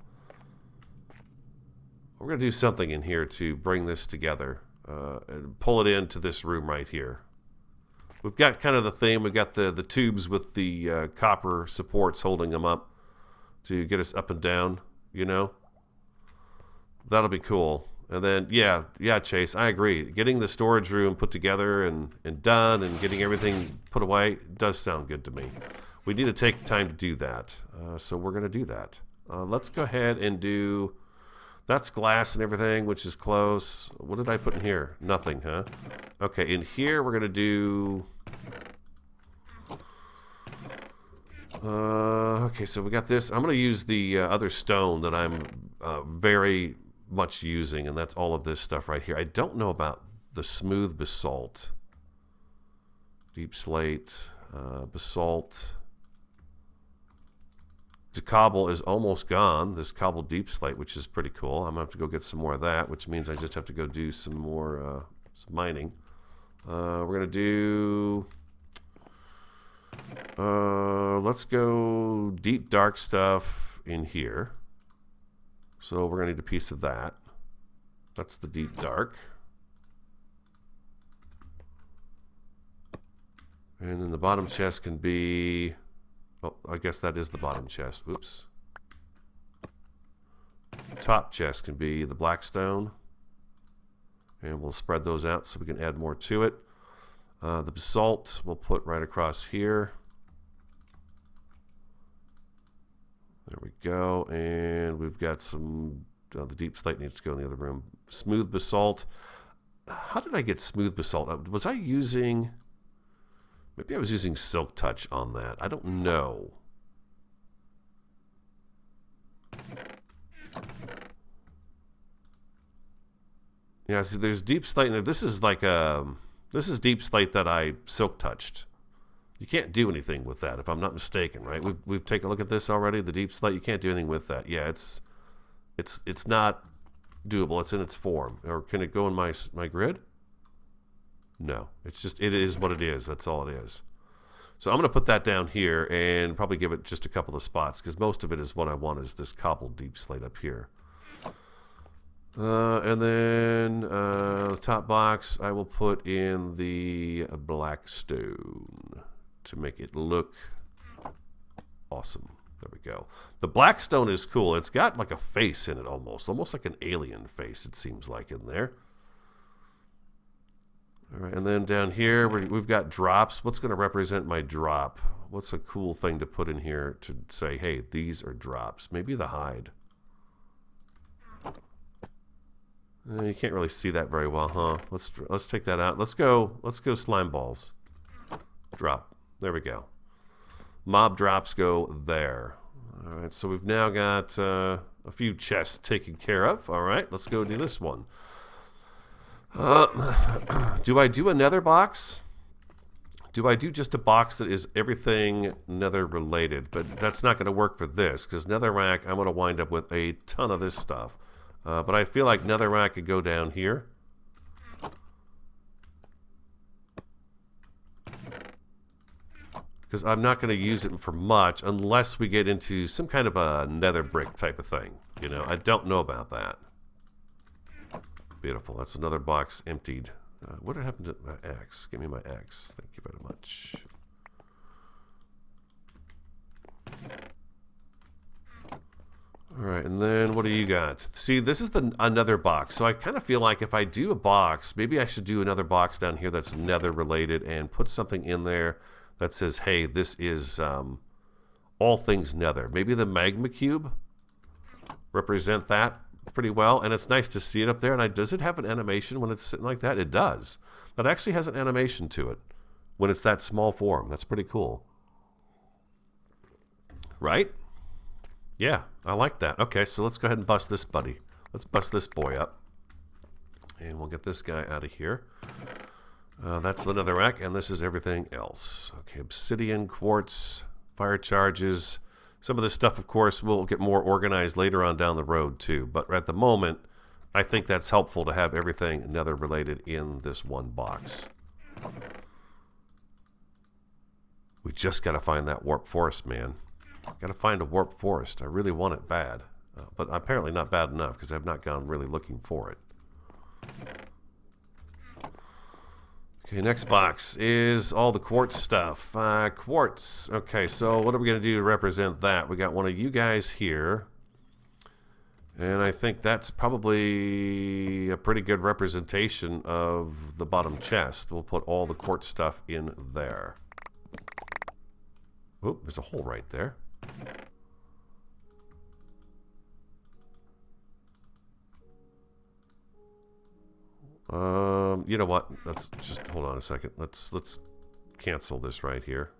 Speaker 1: We're going to do something in here to bring this together and pull it into this room right here. We've got kind of the theme. We've got the tubes with the copper supports holding them up to get us up and down, you know. That'll be cool. And then, yeah, Chase, I agree. Getting the storage room put together and done and getting everything put away does sound good to me. We need to take time to do that. So we're going to do that. Let's go ahead and do... That's glass and everything, which is close. What did I put in here? Nothing, huh? Okay, in here we're going to do... okay, so we got this. I'm going to use the other stone that I'm very much using, and that's all of this stuff right here. I don't know about the smooth basalt. Deep slate, basalt. The cobble is almost gone, this cobble deep slate, which is pretty cool. I'm going to have to go get some more of that, which means I just have to go do some more some mining. We're going to do... let's go deep dark stuff in here. So we're going to need a piece of that. That's the deep dark. And then the bottom chest can be... Oh, I guess that is the bottom chest. Oops. Top chest can be the black stone. And we'll spread those out so we can add more to it. The basalt we'll put right across here. There we go. And we've got some... the deep slate needs to go in the other room. Smooth basalt. How did I get smooth basalt? Was I using... Maybe I was using Silk Touch on that. I don't know. Yeah, see, there's deep slate. This is like this is deep slate that I Silk Touched. You can't do anything with that, if I'm not mistaken, right? We've taken a look at this already. The deep slate, you can't do anything with that. Yeah, it's not doable. It's in its form. Or can it go in my grid? No, it's just, it is what it is. That's all it is. So I'm going to put that down here and probably give it just a couple of spots, because most of it is what I want is this cobbled deep slate up here. And then the top box, I will put in the black stone to make it look awesome. There we go. The black stone is cool. It's got like a face in it almost like an alien face, it seems like, in there. All right, and then down here, we've got drops. What's going to represent my drop? What's a cool thing to put in here to say, hey, these are drops? Maybe the hide. You can't really see that very well, huh? Let's take that out. Let's go slime balls. drop. There we go. Mob drops go there. All right, so we've now got a few chests taken care of. All right, let's go do this one. Do I do a nether box? Do I do just a box that is everything nether related? But that's not going to work for this, because netherrack, I'm going to wind up with a ton of this stuff. But I feel like netherrack could go down here. Because I'm not going to use it for much unless we get into some kind of a nether brick type of thing. You know, I don't know about that. Beautiful. That's another box emptied. What happened to my axe? Give me my axe. Thank you very much. All right, and then what do you got? See, this is another box. So I kind of feel like if I do a box, maybe I should do another box down here that's nether related and put something in there that says, hey, this is all things nether. Maybe the magma cube represent that pretty well, and it's nice to see it up there. And does it have an animation when it's sitting like that? It does. That actually has an animation to it when it's that small form. That's pretty cool. Right? Yeah, I like that. Okay, so let's go ahead and bust this buddy. Let's bust this boy up. And we'll get this guy out of here. That's the netherrack, and this is everything else. Okay, obsidian, quartz, fire charges. Some of this stuff, of course, will get more organized later on down the road, too. But at the moment, I think that's helpful to have everything nether related in this one box. We just got to find that warp forest, man. Got to find a warp forest. I really want it bad. But apparently not bad enough, because I've not gone really looking for it. Okay, next box is all the quartz stuff. Quartz. Okay, so what are we going to do to represent that? We got one of you guys here. And I think that's probably a pretty good representation of the bottom chest. We'll put all the quartz stuff in there. Oh, there's a hole right there. You know what? Let's just hold on a second. Let's cancel this right here.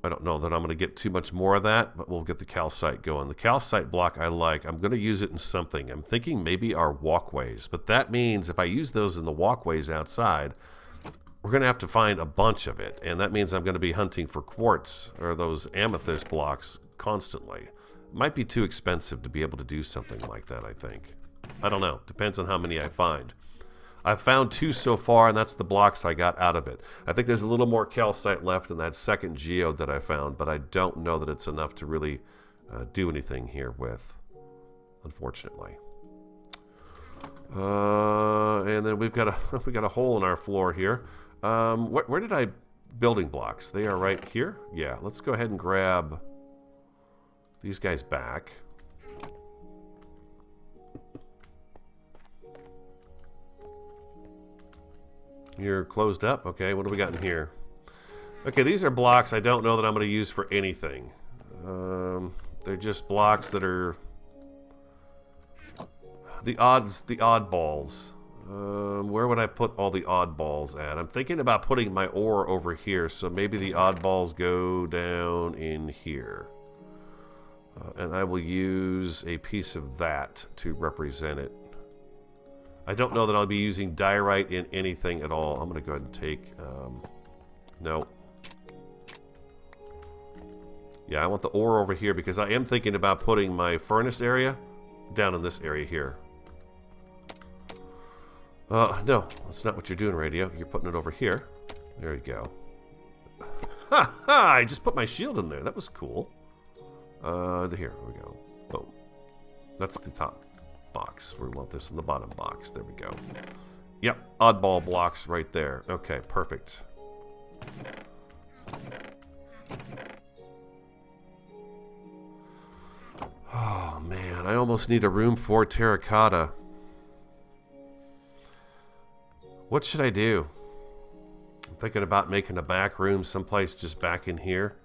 Speaker 1: I don't know that I'm going to get too much more of that, but we'll get the calcite going. The calcite block I like. I'm going to use it in something. I'm thinking maybe our walkways, but that means if I use those in the walkways outside, we're going to have to find a bunch of it, and that means I'm going to be hunting for quartz or those amethyst blocks constantly. It might be too expensive to be able to do something like that, I think. I don't know. Depends on how many I find. I've found 2 so far, and that's the blocks I got out of it. I think there's a little more calcite left in that second geode that I found, but I don't know that it's enough to really do anything here with, unfortunately. And then we've got a hole in our floor here. Where did I building blocks? They are right here. Yeah, let's go ahead and grab these guys back. You're closed up. Okay, what do we got in here? Okay, these are blocks I don't know that I'm going to use for anything. They're just blocks that are the oddballs. Where would I put all the oddballs at? I'm thinking about putting my ore over here, so maybe the oddballs go down in here. And I will use a piece of that to represent it. I don't know that I'll be using diorite in anything at all. I'm going to go ahead and take... no. Yeah, I want the ore over here because I am thinking about putting my furnace area down in this area here. No, that's not what you're doing, radio. You're putting it over here. There you go. Ha ha! I just put my shield in there. That was cool. Here we go. Boom. That's the top box. We want this in the bottom box. There we go. Yep, oddball blocks right there. Okay, perfect. Oh man, I almost need a room for terracotta. What should I do? I'm thinking about making a back room someplace just back in here.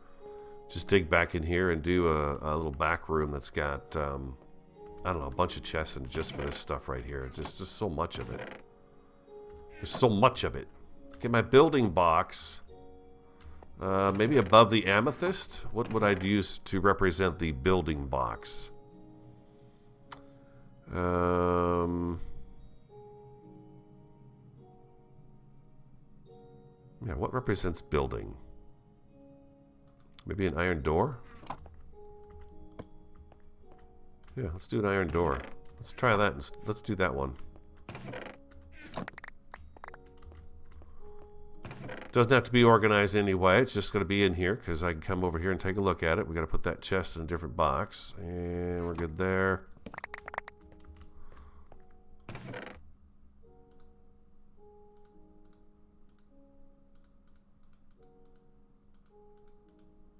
Speaker 1: Just dig back in here and do a little back room that's got, I don't know, a bunch of chests in just for this stuff right here. It's just so much of it. There's so much of it. Okay, my building box. Maybe above the amethyst? What would I use to represent the building box? Yeah, what represents building? Maybe an iron door? Yeah, let's do an iron door. Let's try that. Let's do that one. Doesn't have to be organized anyway. It's just going to be in here because I can come over here and take a look at it. We got to put that chest in a different box, and we're good there.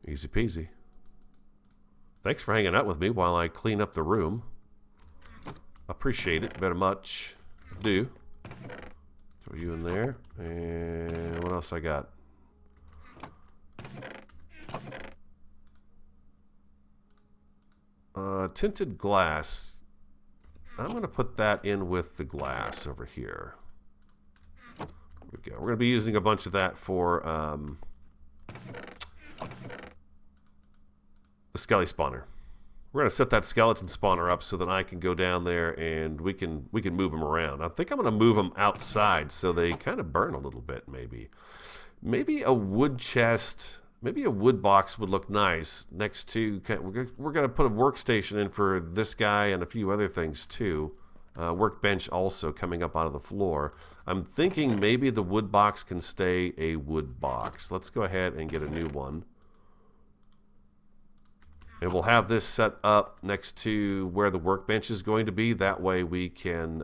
Speaker 1: Easy peasy. Thanks for hanging out with me while I clean up the room. Appreciate it very much. Do. Throw you in there. And what else I got? Tinted glass. I'm going to put that in with the glass over here. There we go. We're going to be using a bunch of that for the skelly spawner. We're going to set that skeleton spawner up so that I can go down there and we can move them around. I think I'm going to move them outside so they kind of burn a little bit, maybe. Maybe a wood chest, maybe a wood box would look nice next to... We're going to put a workstation in for this guy and a few other things too. Workbench also coming up out of the floor. I'm thinking maybe the wood box can stay a wood box. Let's go ahead and get a new one. And we'll have this set up next to where the workbench is going to be. That way we can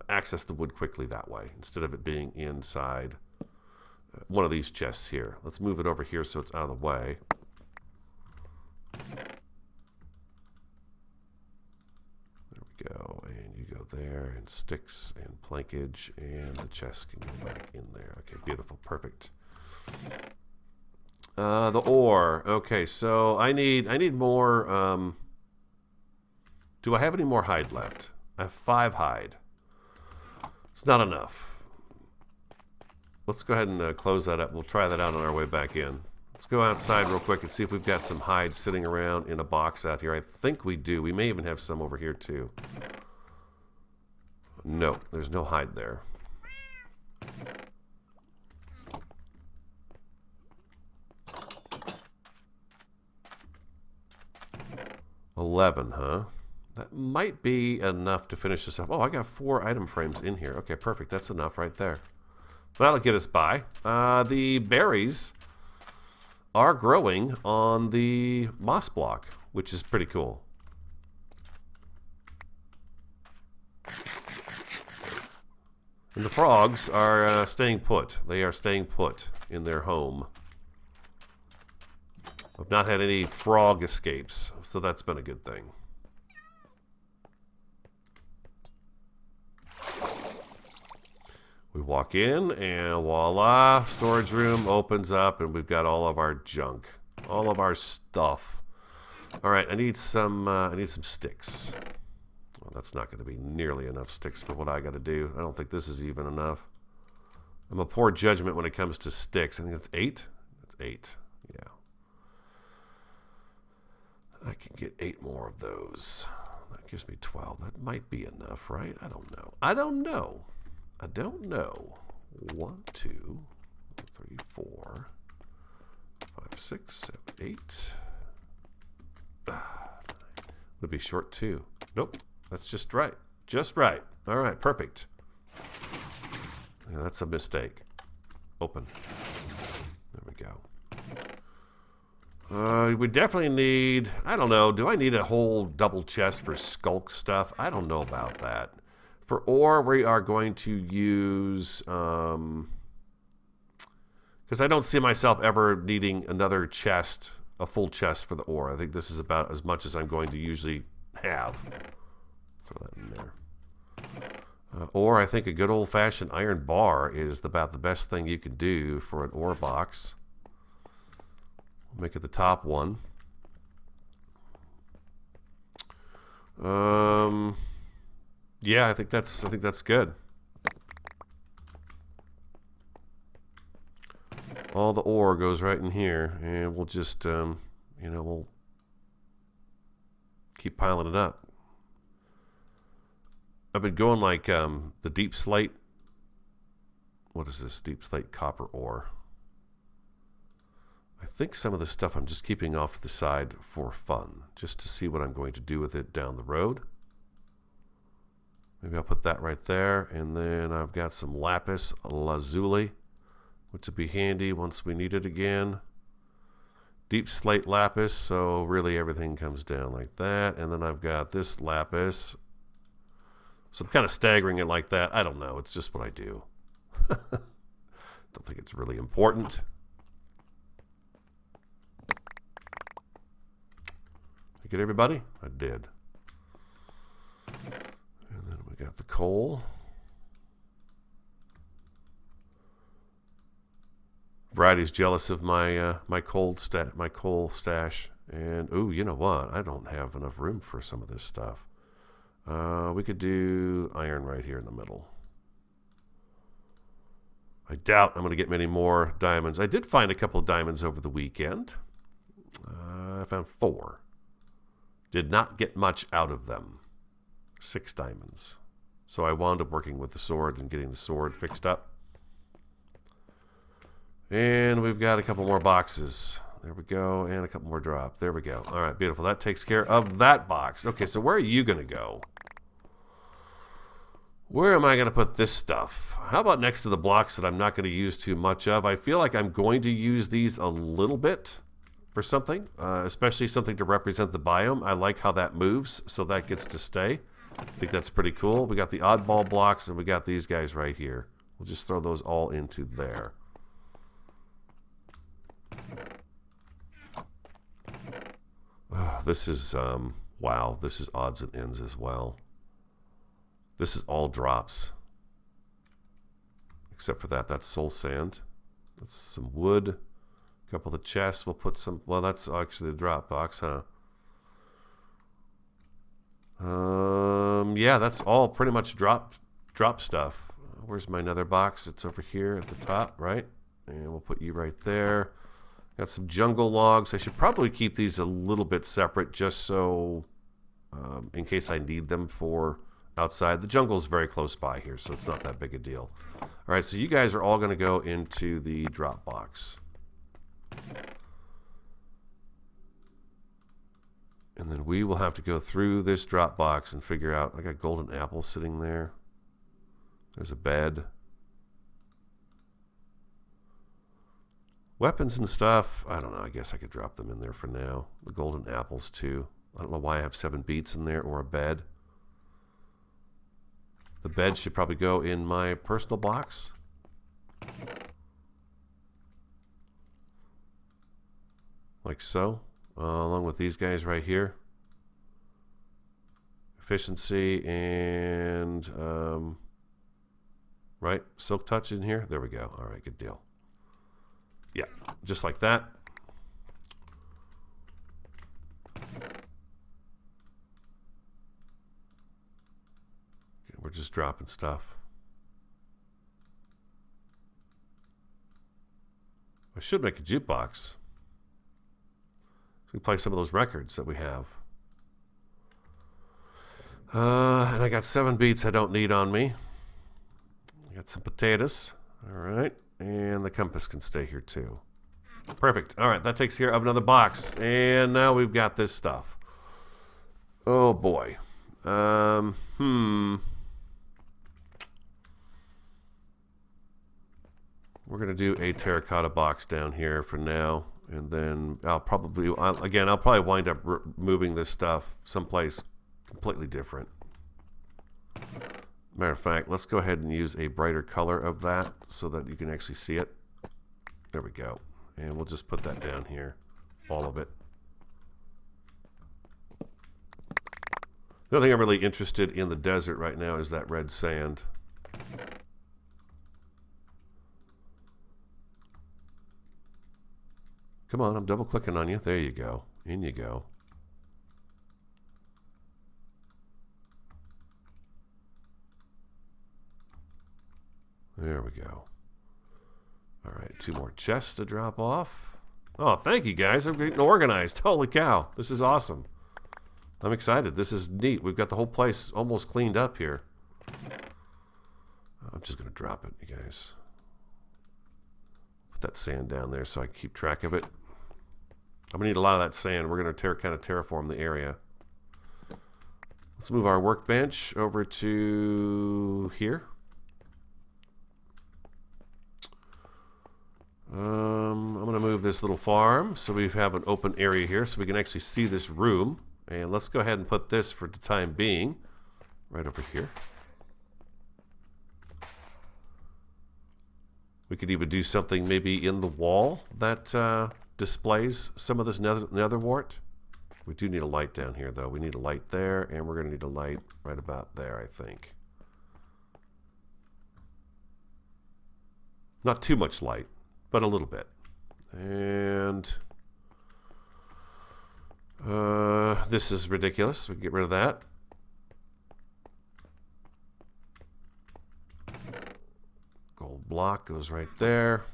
Speaker 1: access the wood quickly that way, instead of it being inside one of these chests here. Let's move it over here so it's out of the way. There we go. And you go there, and sticks and plankage, and the chest can go back in there. Okay, beautiful. Perfect. The ore. Okay, so I need more. Do I have any more hide left? I have 5 hide. It's not enough. Let's go ahead and close that up. We'll try that out on our way back in. Let's go outside real quick and see if we've got some hide sitting around in a box out here. I think we do. We may even have some over here too. No, there's no hide there. 11, huh? That might be enough to finish this up. Oh, I got 4 item frames in here. Okay, perfect. That's enough right there. That'll get us by. The berries are growing on the moss block, which is pretty cool. And the frogs are staying put. They are staying put in their home. I've not had any frog escapes, so that's been a good thing. We walk in, and voila, storage room opens up, and we've got all of our junk, all of our stuff. All right, I need some sticks. Well, that's not going to be nearly enough sticks for what I got to do. I don't think this is even enough. I'm a poor judgment when it comes to sticks. I think it's 8. It's 8. Yeah. I can get 8 more of those. That gives me 12. That might be enough, right? I don't know. I don't know. I don't know. 1, 2, 3, 4, 5, 6, 7, 8. Would be short 2. Nope. That's just right. Just right. All right. Perfect. Yeah, that's a mistake. Open. There we go. We definitely need, I don't know, do I need a whole double chest for skulk stuff? I don't know about that. For ore, we are going to use, because I don't see myself ever needing another chest, a full chest for the ore. I think this is about as much as I'm going to usually have. Throw that in there. Or I think a good old-fashioned iron bar is about the best thing you can do for an ore box. Make it the top one. Yeah, I think that's good. all the ore goes right in here, and we'll just, you know, we'll keep piling it up. I've been going like the deep slate. What is this? Deep slate copper ore. I think some of this stuff I'm just keeping off to the side for fun, just to see what I'm going to do with it down the road. Maybe I'll put that right there, and then I've got some lapis lazuli, which would be handy once we need it again. Deep slate lapis, so really everything comes down like that. And then I've got this lapis. So I'm kind of staggering it like that. I don't know. It's just what I do. Don't think it's really important. You get everybody? I did. And then we got the coal. Variety's jealous of my my coal stash. And ooh, you know what? I don't have enough room for some of this stuff. We could do iron right here in the middle. I doubt I'm going to get many more diamonds. I did find a couple of diamonds over the weekend. I found 4. Did not get much out of them. 6 diamonds. So I wound up working with the sword and getting the sword fixed up. And we've got a couple more boxes. There we go. And a couple more drop. There we go. All right, beautiful. That takes care of that box. Okay, so where are you going to go? Where am I going to put this stuff? How about next to the blocks that I'm not going to use too much of? I feel like I'm going to use these a little bit for something, especially something to represent the biome. I like how that moves, so that gets to stay. I think that's pretty cool. We got the oddball blocks, and we got these guys right here. We'll just throw those all into there. This is, wow, this is odds and ends as well. This is all drops. Except for that, that's soul sand. That's some wood. A couple of the chests, we'll put some, well, that's actually the drop box, huh? Yeah, that's all pretty much drop stuff. Where's my nether box? It's over here at the top, right? And we'll put you right there. Got some jungle logs. I should probably keep these a little bit separate just so in case I need them for outside. The jungle is very close by here, so it's not that big a deal. All right, so you guys are all going to go into the drop box. And then we will have to go through this drop box and figure out. I got golden apples sitting there. There's a bed. Weapons and stuff, I don't know. I guess I could drop them in there for now. The golden apples, too. I don't know why I have 7 beets in there or a bed. The bed should probably go in my personal box. Like so. Along with these guys right here. Efficiency and... right? Silk touch in here. There we go. All right, good deal. Yeah, just like that. Okay, we're just dropping stuff. I should make a jukebox. So we can play some of those records that we have. And I got 7 beets I don't need on me. I got some potatoes. All right. And the compass can stay here too. Perfect. All right, that takes care of another box. And now we've got this stuff. Oh boy. We're going to do a terracotta box down here for now. And then I'll probably wind up moving this stuff someplace completely different. Matter of fact, let's go ahead and use a brighter color of that so that you can actually see it. There we go. And we'll just put that down here. All of it. The only thing I'm really interested in the desert right now is that red sand. Come on, I'm double clicking on you. There you go. In you go. There we go. All right, 2 more chests to drop off. Oh, thank you guys. I'm getting organized. Holy cow. This is awesome. I'm excited. This is neat. We've got the whole place almost cleaned up here. I'm just going to drop it, you guys. Put that sand down there so I can keep track of it. I'm going to need a lot of that sand. We're going to kind of terraform the area. Let's move our workbench over to here. I'm going to move this little farm so we have an open area here so we can actually see this room. And let's go ahead and put this for the time being right over here. We could even do something maybe in the wall that displays some of this nether wart. We do need a light down here, though. We need a light there, and we're going to need a light right about there, I think. Not too much light, but a little bit. And this is ridiculous. We can get rid of that. Gold block goes right there.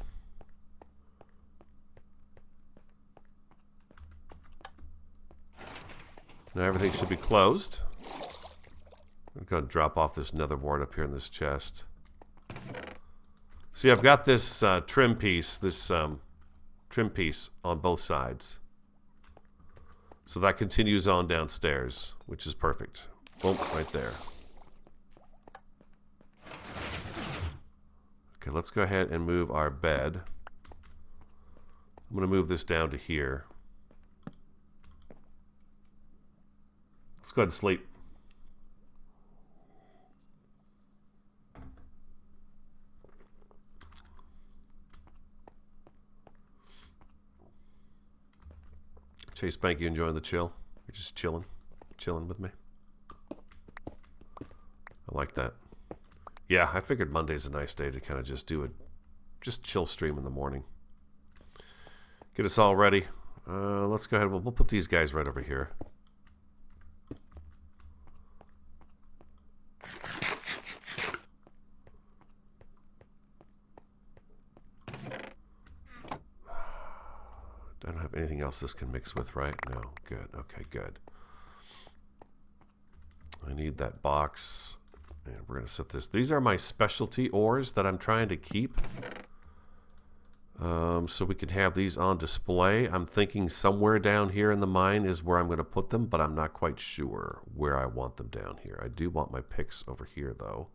Speaker 1: Now everything should be closed. I'm going to drop off this nether wart up here in this chest. See, I've got this trim piece on both sides. So that continues on downstairs, which is perfect. Boom, right there. Okay, let's go ahead and move our bed. I'm going to move this down to here. Let's go ahead and sleep. Chase, thank you. Enjoying the chill? You're just chilling with me. I like that. Yeah, I figured Monday's a nice day to kind of just do a chill stream in the morning. Get us all ready. Let's go ahead. We'll put these guys right over here. I don't have anything else this can mix with, right? No. Good. Okay, good. I need that box. And we're going to set this. These are my specialty ores that I'm trying to keep. So we can have these on display. I'm thinking somewhere down here in the mine is where I'm going to put them, but I'm not quite sure where I want them down here. I do want my picks over here, though.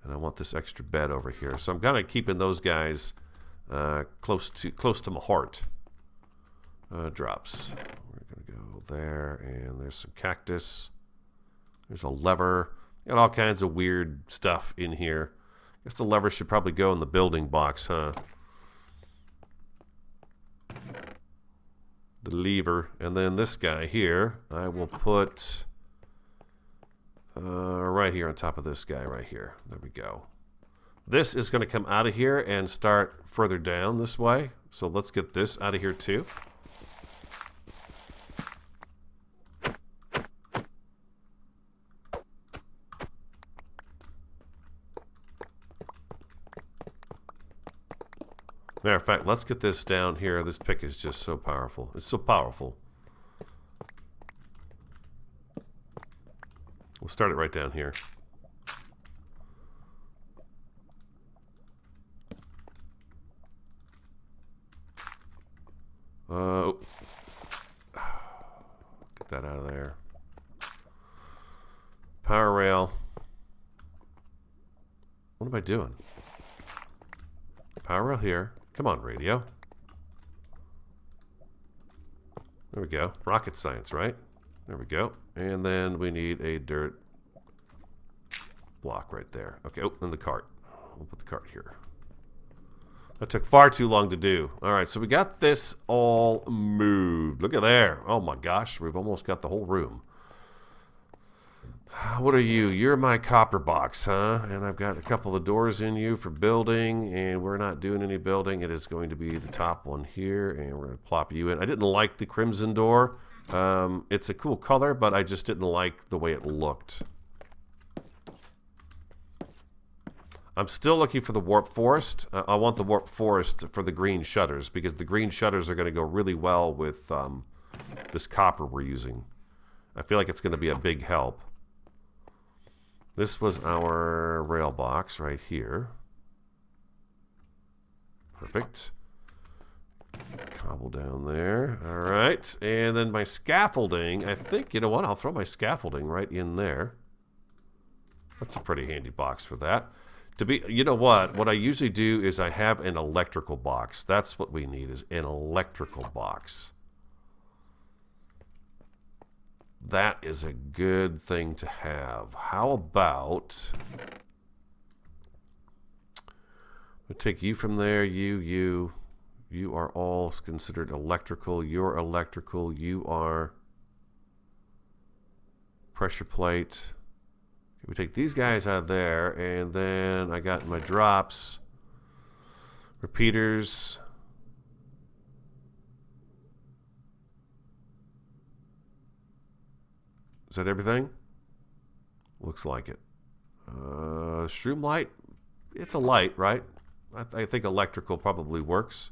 Speaker 1: And I want this extra bed over here. So I'm kind of keeping those guys close to my heart. Drops. We're going to go there, and there's some cactus. There's a lever. Got all kinds of weird stuff in here. Guess the lever should probably go in the building box, huh? The lever. And then this guy here, I will put right here on top of this guy right here. There we go. This is going to come out of here and start further down this way. So let's get this out of here too. Matter of fact, let's get this down here. This pick is just so powerful. It's so powerful. We'll start it right down here. Get that out of there. Power rail. What am I doing? Power rail here. Come on, radio. There we go. Rocket science, right? There we go. And then we need a dirt block right there. Okay, oh, and the cart. We'll put the cart here. That took far too long to do. All right, so we got this all moved. Look at there. Oh my gosh, we've almost got the whole room. What are you? You're my copper box, huh? And I've got a couple of doors in you for building, and we're not doing any building. It is going to be the top one here, and we're going to plop you in. I didn't like the crimson door. It's a cool color, but I just didn't like the way it looked. I'm still looking for the warp forest. I want the warp forest for the green shutters because the green shutters are going to go really well with this copper we're using. I feel like it's going to be a big help. This was our rail box right here. Perfect. Cobble down there. All right. And then my scaffolding. I think, you know what? I'll throw my scaffolding right in there. That's a pretty handy box for that. You know what I usually do is I have an electrical box. That's what we need, is an electrical box. That is a good thing to have. How about, I'll take you from there, you are all considered electrical. You're electrical. You are pressure plate. We take these guys out of there, and then I got my drops, repeaters. Is that everything? Looks like it. Shroom light. It's a light, right? I think electrical probably works.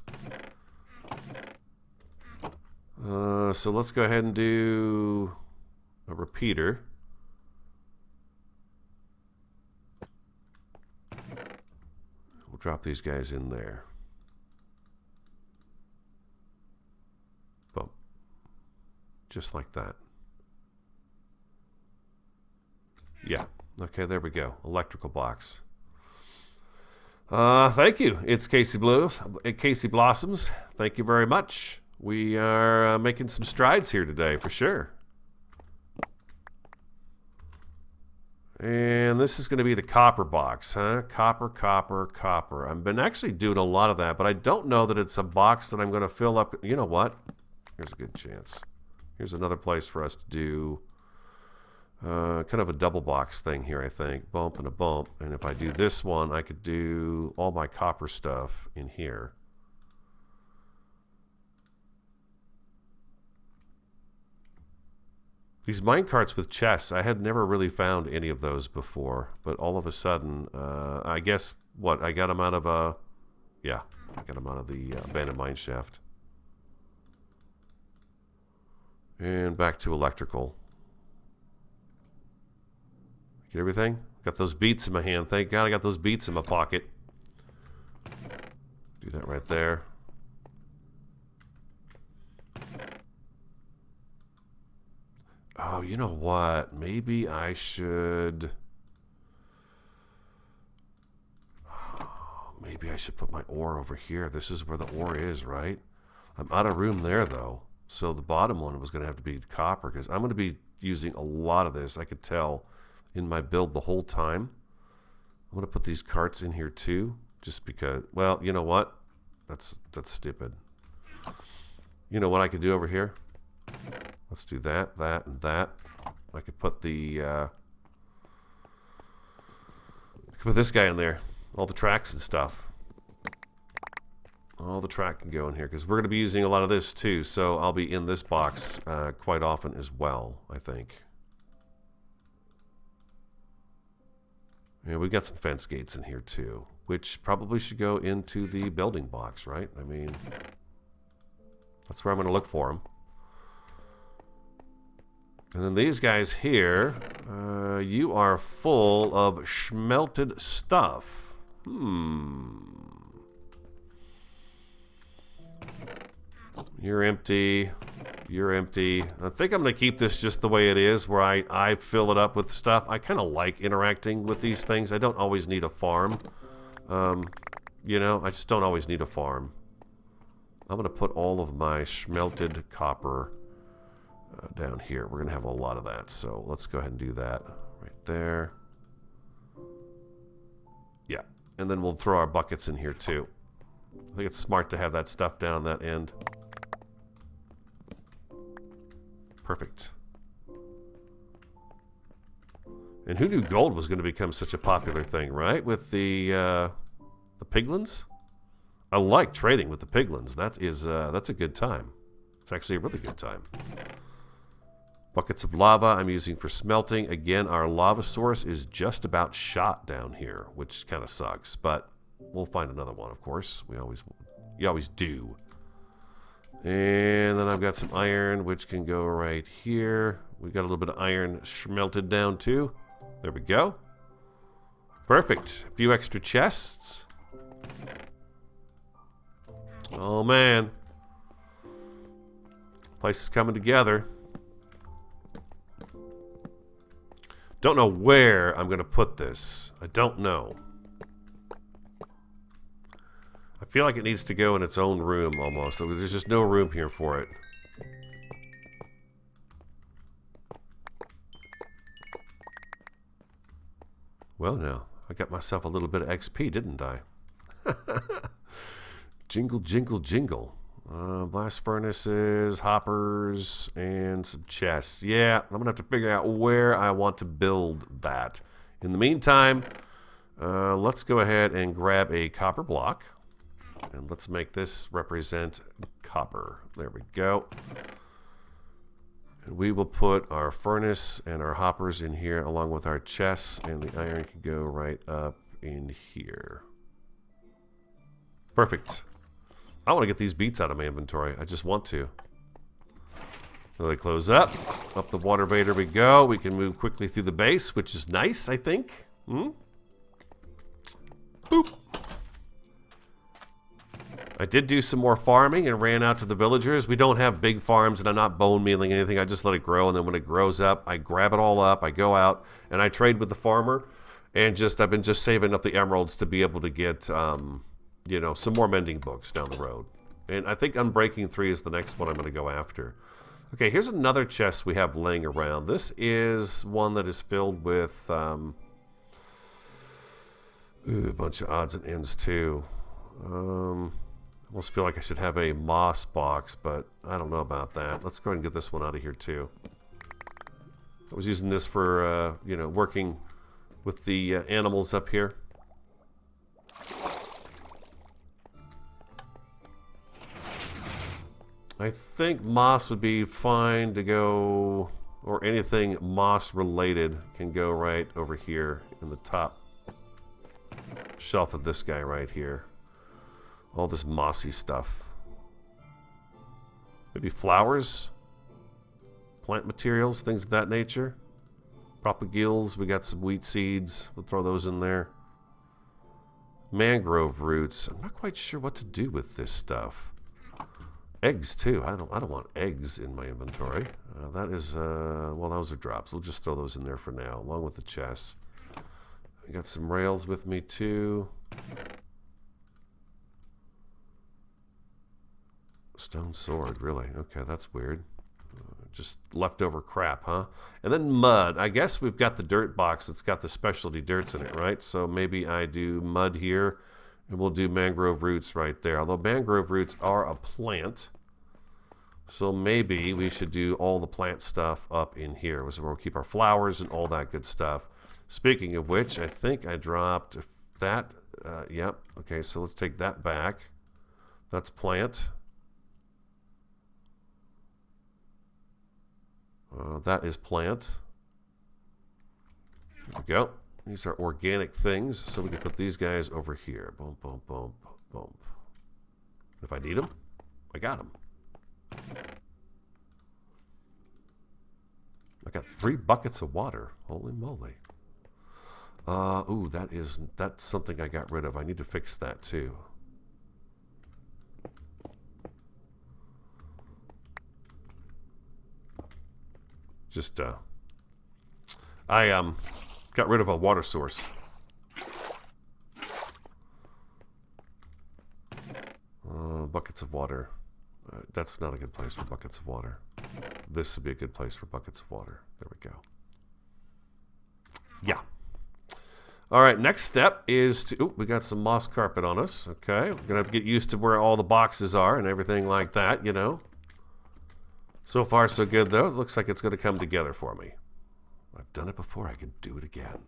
Speaker 1: So let's go ahead and do a repeater. We'll drop these guys in there. Boom. Just like that. Yeah. Okay, there we go. Electrical box. Thank you. It's Casey Blossoms. Thank you very much. We are making some strides here today, for sure. And this is going to be the copper box, huh? Copper, copper, copper. I've been actually doing a lot of that, but I don't know that it's a box that I'm going to fill up. You know what? Here's a good chance. Here's another place for us to do kind of a double box thing here, I think. Bump and a bump. And if I do this one, I could do all my copper stuff in here. These minecarts with chests, I had never really found any of those before, but all of a sudden, I guess, what, I got them out of yeah, I got them out of the abandoned mine shaft. And back to electrical. Get everything? Got those beats in my hand. Thank God I got those beats in my pocket. Do that right there. Oh, you know what? Maybe I should... Maybe I should put my ore over here. This is where the ore is, right? I'm out of room there, though. So the bottom one was going to have to be copper, because I'm going to be using a lot of this. I could tell in my build the whole time. I'm going to put these carts in here, too, just because... Well, you know what? That's stupid. You know what I could do over here? Let's do that, that, and that. I could put the... I could put this guy in there. All the tracks and stuff. All the track can go in here, because we're going to be using a lot of this, too. So I'll be in this box quite often as well, I think. And we got some fence gates in here, too, which probably should go into the building box, right? I mean, that's where I'm going to look for them. And then these guys here, you are full of smelted stuff. You're empty. You're empty. I think I'm going to keep this just the way it is, where I fill it up with stuff. I kind of like interacting with these things. I don't always need a farm. You know, I just don't always need a farm. I'm going to put all of my smelted copper down here. We're going to have a lot of that, so let's go ahead and do that right there. Yeah, and then we'll throw our buckets in here too. I think it's smart to have that stuff down that end. Perfect. And who knew gold was going to become such a popular thing, right? With the piglins? I like trading with the piglins. That's a good time. It's actually a really good time. Buckets of lava I'm using for smelting. Again, our lava source is just about shot down here, which kind of sucks, but we'll find another one, of course. You always do. And then I've got some iron, which can go right here. We got a little bit of iron smelted down too. There we go. Perfect. A few extra chests. Oh man. Place is coming together. Don't know where I'm going to put this. I don't know. I feel like it needs to go in its own room almost. There's just no room here for it. Well, now, I got myself a little bit of XP, didn't I? Jingle, jingle, jingle. Blast furnaces, hoppers, and some chests. Yeah, I'm going to have to figure out where I want to build that. In the meantime, let's go ahead and grab a copper block. And let's make this represent copper. There we go. And we will put our furnace and our hoppers in here along with our chests, and the iron can go right up in here. Perfect. I want to get these beets out of my inventory. I just want to. So they close up. Up the water vader we go. We can move quickly through the base, which is nice, I think. Boop. I did do some more farming and ran out to the villagers. We don't have big farms, and I'm not bone mealing anything. I just let it grow, and then when it grows up, I grab it all up. I go out, and I trade with the farmer. And I've been just saving up the emeralds to be able to get... you know, some more mending books down the road. And I think Unbreaking 3 is the next one I'm going to go after. Okay, here's another chest we have laying around. This is one that is filled with a bunch of odds and ends too. I almost feel like I should have a moss box, but I don't know about that. Let's go ahead and get this one out of here too. I was using this for, you know, working with the animals up here. I think moss would be fine to go, or anything moss related can go right over here in the top shelf of this guy right here. All this mossy stuff. Maybe flowers, plant materials, things of that nature. Propagules, we got some wheat seeds. We'll throw those in there. Mangrove roots. I'm not quite sure what to do with this stuff. Eggs too. I don't want eggs in my inventory. That is well, those are drops. We'll just throw those in there for now, along with the chests. I got some rails with me too. Stone sword, really? Okay, that's weird. Just leftover crap, huh? And then mud. I guess we've got the dirt box that's got the specialty dirts in it, right? So maybe I do mud here. And we'll do mangrove roots right there. Although mangrove roots are a plant. So maybe we should do all the plant stuff up in here. So we'll keep our flowers and all that good stuff. Speaking of which, I think I dropped that. Yep. Okay, so let's take that back. That's plant. That is plant. There we go. These are organic things, so we can put these guys over here. Boom, boom, boom, boom. If I need them, I got them. I got 3 buckets of water. Holy moly. Ooh, that's something I got rid of. I need to fix that too. Just, I got rid of a water source. Buckets of water. That's not a good place for buckets of water. This would be a good place for buckets of water. There we go. Yeah. All right, next step is to... Ooh, we got some moss carpet on us. Okay, we're going to have to get used to where all the boxes are and everything like that, you know. So far, so good, though. It looks like it's going to come together for me. I've done it before. I can do it again.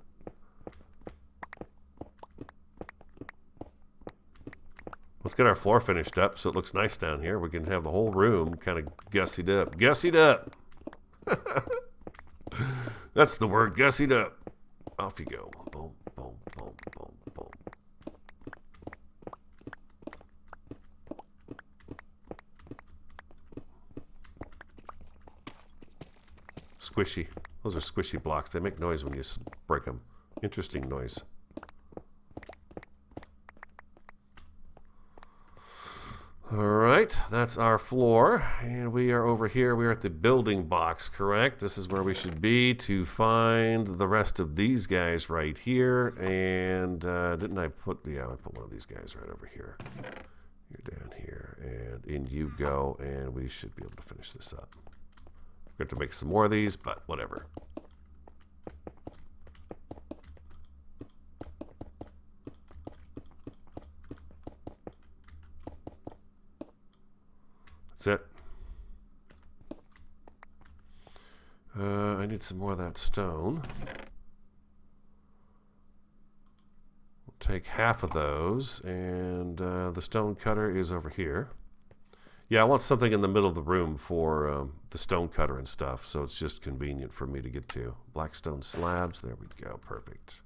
Speaker 1: Let's get our floor finished up so it looks nice down here. We can have the whole room kind of gussied up. Gussied up! That's the word. Gussied up. Off you go. Boom, boom, boom, boom, boom. Squishy. Those are squishy blocks. They make noise when you break them. Interesting noise. Alright, that's our floor. And we are over here. We are at the building box, correct? This is where we should be to find the rest of these guys right here. And didn't I put... Yeah, I put one of these guys right over here. You're down here. And in you go. And we should be able to finish this up. We have to make some more of these, but whatever. That's it. I need some more of that stone. We'll take half of those, and the stone cutter is over here. Yeah, I want something in the middle of the room for the stone cutter and stuff, so it's just convenient for me to get to. Black stone slabs, there we go, perfect.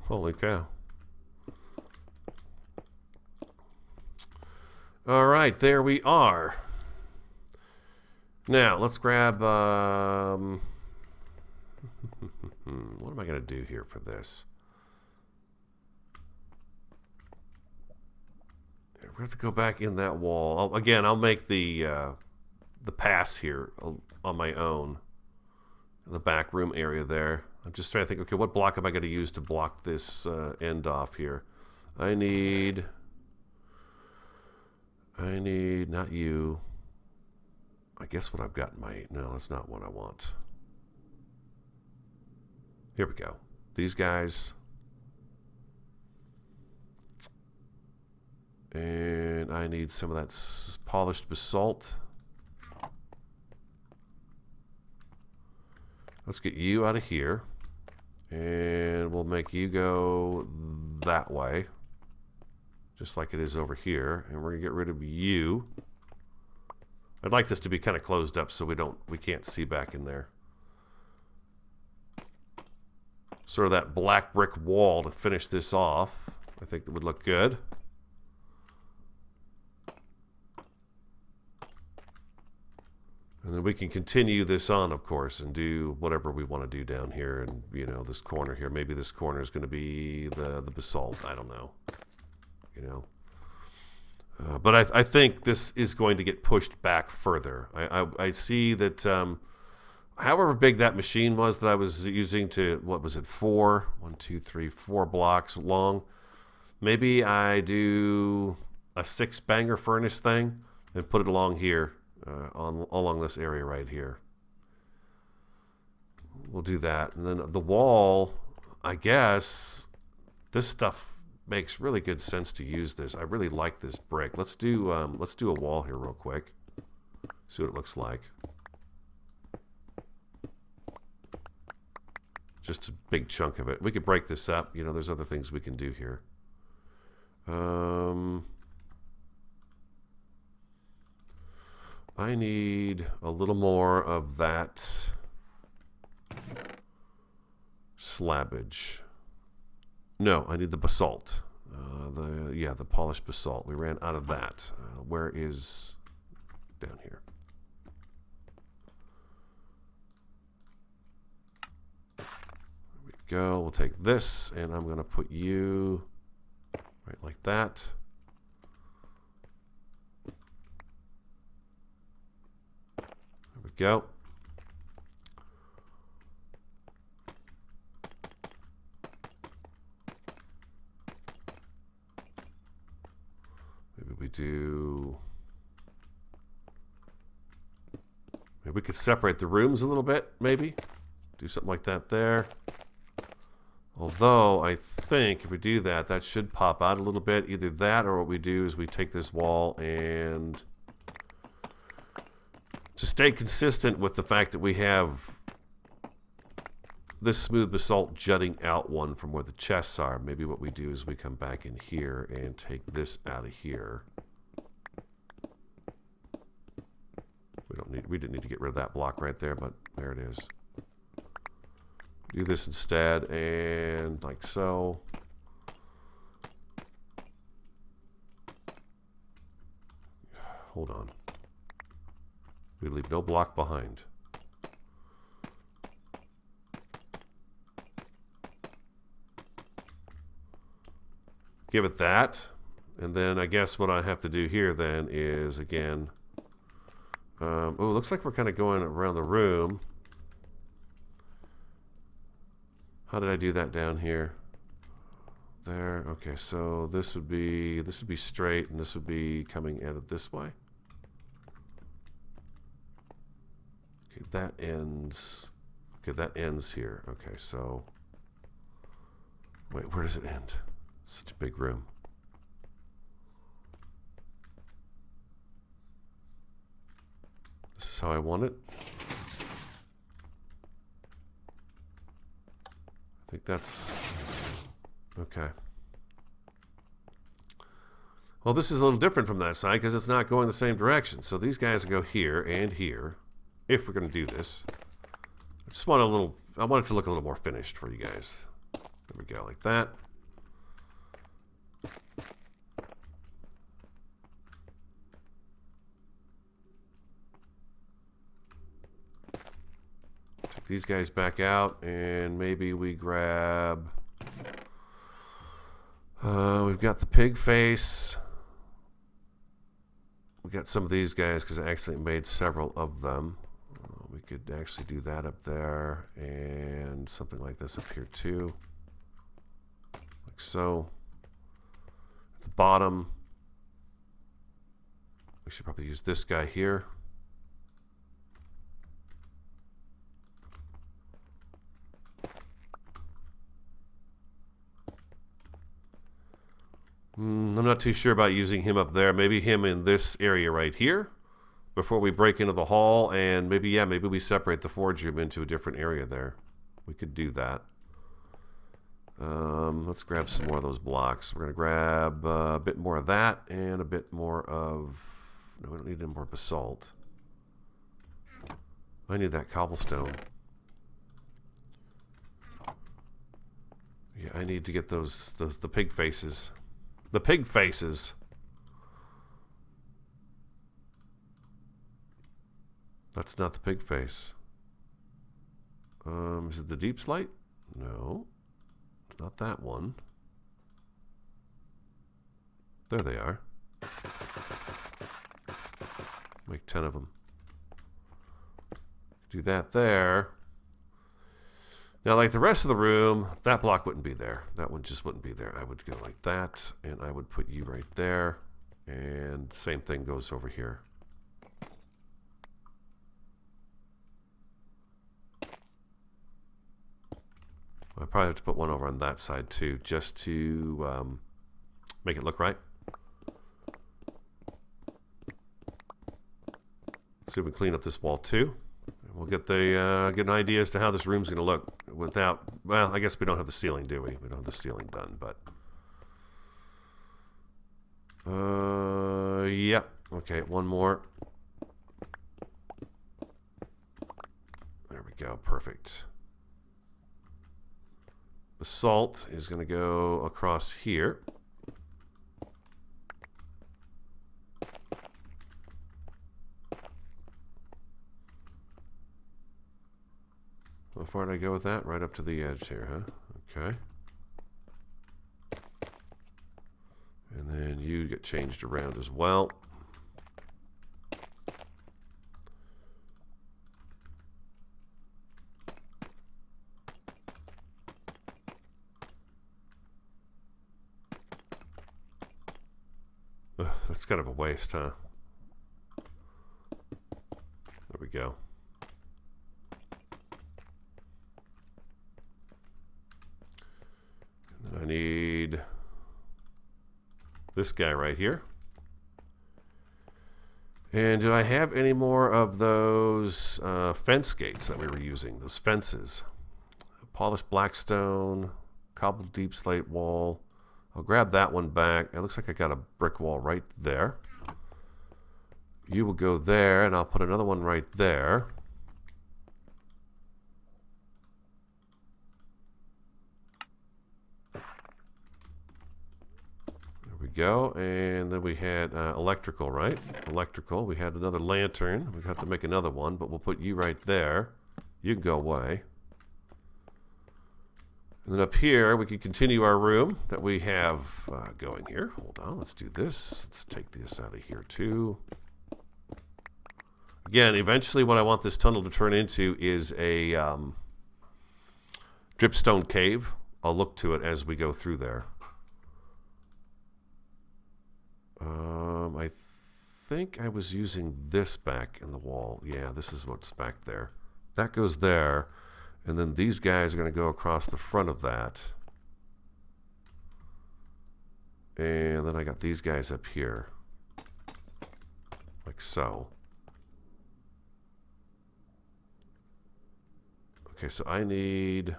Speaker 1: Holy cow. All right, there we are. Now, let's grab... what am I going to do here for this? We have to go back in that wall. Again, I'll make the pass here on my own. The back room area there. I'm just trying to think, okay, what block am I going to use to block this end off here? I need, not you. I guess what I've got in my, no, that's not what I want. Here we go. These guys. And I need some of that polished basalt. Let's get you out of here. And we'll make you go that way. Just like it is over here. And we're going to get rid of you. I'd like this to be kind of closed up so we can't see back in there. Sort of that black brick wall to finish this off. I think that would look good. And then we can continue this on, of course, and do whatever we want to do down here. And, you know, this corner here. Maybe this corner is going to be the basalt. I don't know. You know. But I think this is going to get pushed back further. I see that however big that machine was that I was using to, what was it, 4 blocks long. Maybe I do a 6-banger furnace thing and put it along here. Along this area right here. We'll do that. And then the wall, I guess, this stuff makes really good sense to use this. I really like this brick. Let's do a wall here real quick. See what it looks like. Just a big chunk of it. We could break this up. You know, there's other things we can do here. I need a little more of that slabbage. No, I need the basalt. The polished basalt. We ran out of that. Where is down here? There we go. We'll take this, and I'm going to put you right like that. Go. Maybe we do... Maybe we could separate the rooms a little bit, maybe. Do something like that there. Although, I think if we do that, that should pop out a little bit. Either that or what we do is we take this wall and... to stay consistent with the fact that we have this smooth basalt jutting out one from where the chests are. Maybe what we do is we come back in here and take this out of here. We didn't need to get rid of that block right there, but there it is. Do this instead, and like so. Hold on. We leave no block behind. Give it that, and then I guess what I have to do here then is again. Oh, it looks like we're kind of going around the room. How did I do that down here? There. Okay, so this would be straight, and this would be coming at it this way. Okay, that ends. Okay, that ends here. Okay, so wait, where does it end? Such a big room. This is how I want it. I think that's okay. Well, this is a little different from that side because it's not going the same direction. So these guys go here and here. If we're going to do this, I just want a little. I want it to look a little more finished for you guys. There we go, like that. Take these guys back out, and maybe we grab. We've got the pig face. We got some of these guys because I actually made several of them. We could actually do that up there, and something like this up here too, like so. At the bottom, we should probably use this guy here. I'm not too sure about using him up there. Maybe him in this area right here before we break into the hall, and maybe, yeah, maybe we separate the forge room into a different area there. We could do that. Let's grab some more of those blocks. We're going to grab a bit more of that and a bit more of... No, we don't need any more basalt. I need that cobblestone. Yeah, I need to get the pig faces. The pig faces. That's not the pig face. Is it the deep slate? No. Not that one. There they are. Make 10 of them. Do that there. Now, like the rest of the room, that block wouldn't be there. That one just wouldn't be there. I would go like that, and I would put you right there. And same thing goes over here. I probably have to put one over on that side too, just to make it look right. See if we can clean up this wall too. We'll get the get an idea as to how this room's going to look without. Well, I guess we don't have the ceiling, do we? We don't have the ceiling done, but. Yep. Okay, one more. There we go. Perfect. Basalt is going to go across here. How far did I go with that? Right up to the edge here, huh? Okay. And then you get changed around as well. Ugh, that's kind of a waste, huh? There we go. This guy right here. And do I have any more of those fence gates that we were using? Those fences. Polished blackstone, cobbled deep slate wall. I'll grab that one back. It looks like I got a brick wall right there. You will go there, and I'll put another one right there. There we go. And then we had electrical, right? Electrical. We had another lantern. We have to make another one, but we'll put you right there. You can go away. And then up here, we can continue our room that we have going here. Hold on, let's do this. Let's take this out of here too. Again, eventually what I want this tunnel to turn into is a dripstone cave. I'll look to it as we go through there. I think I was using this back in the wall. Yeah, this is what's back there. That goes there. And then these guys are going to go across the front of that. And then I got these guys up here. Like so. Okay, so I need...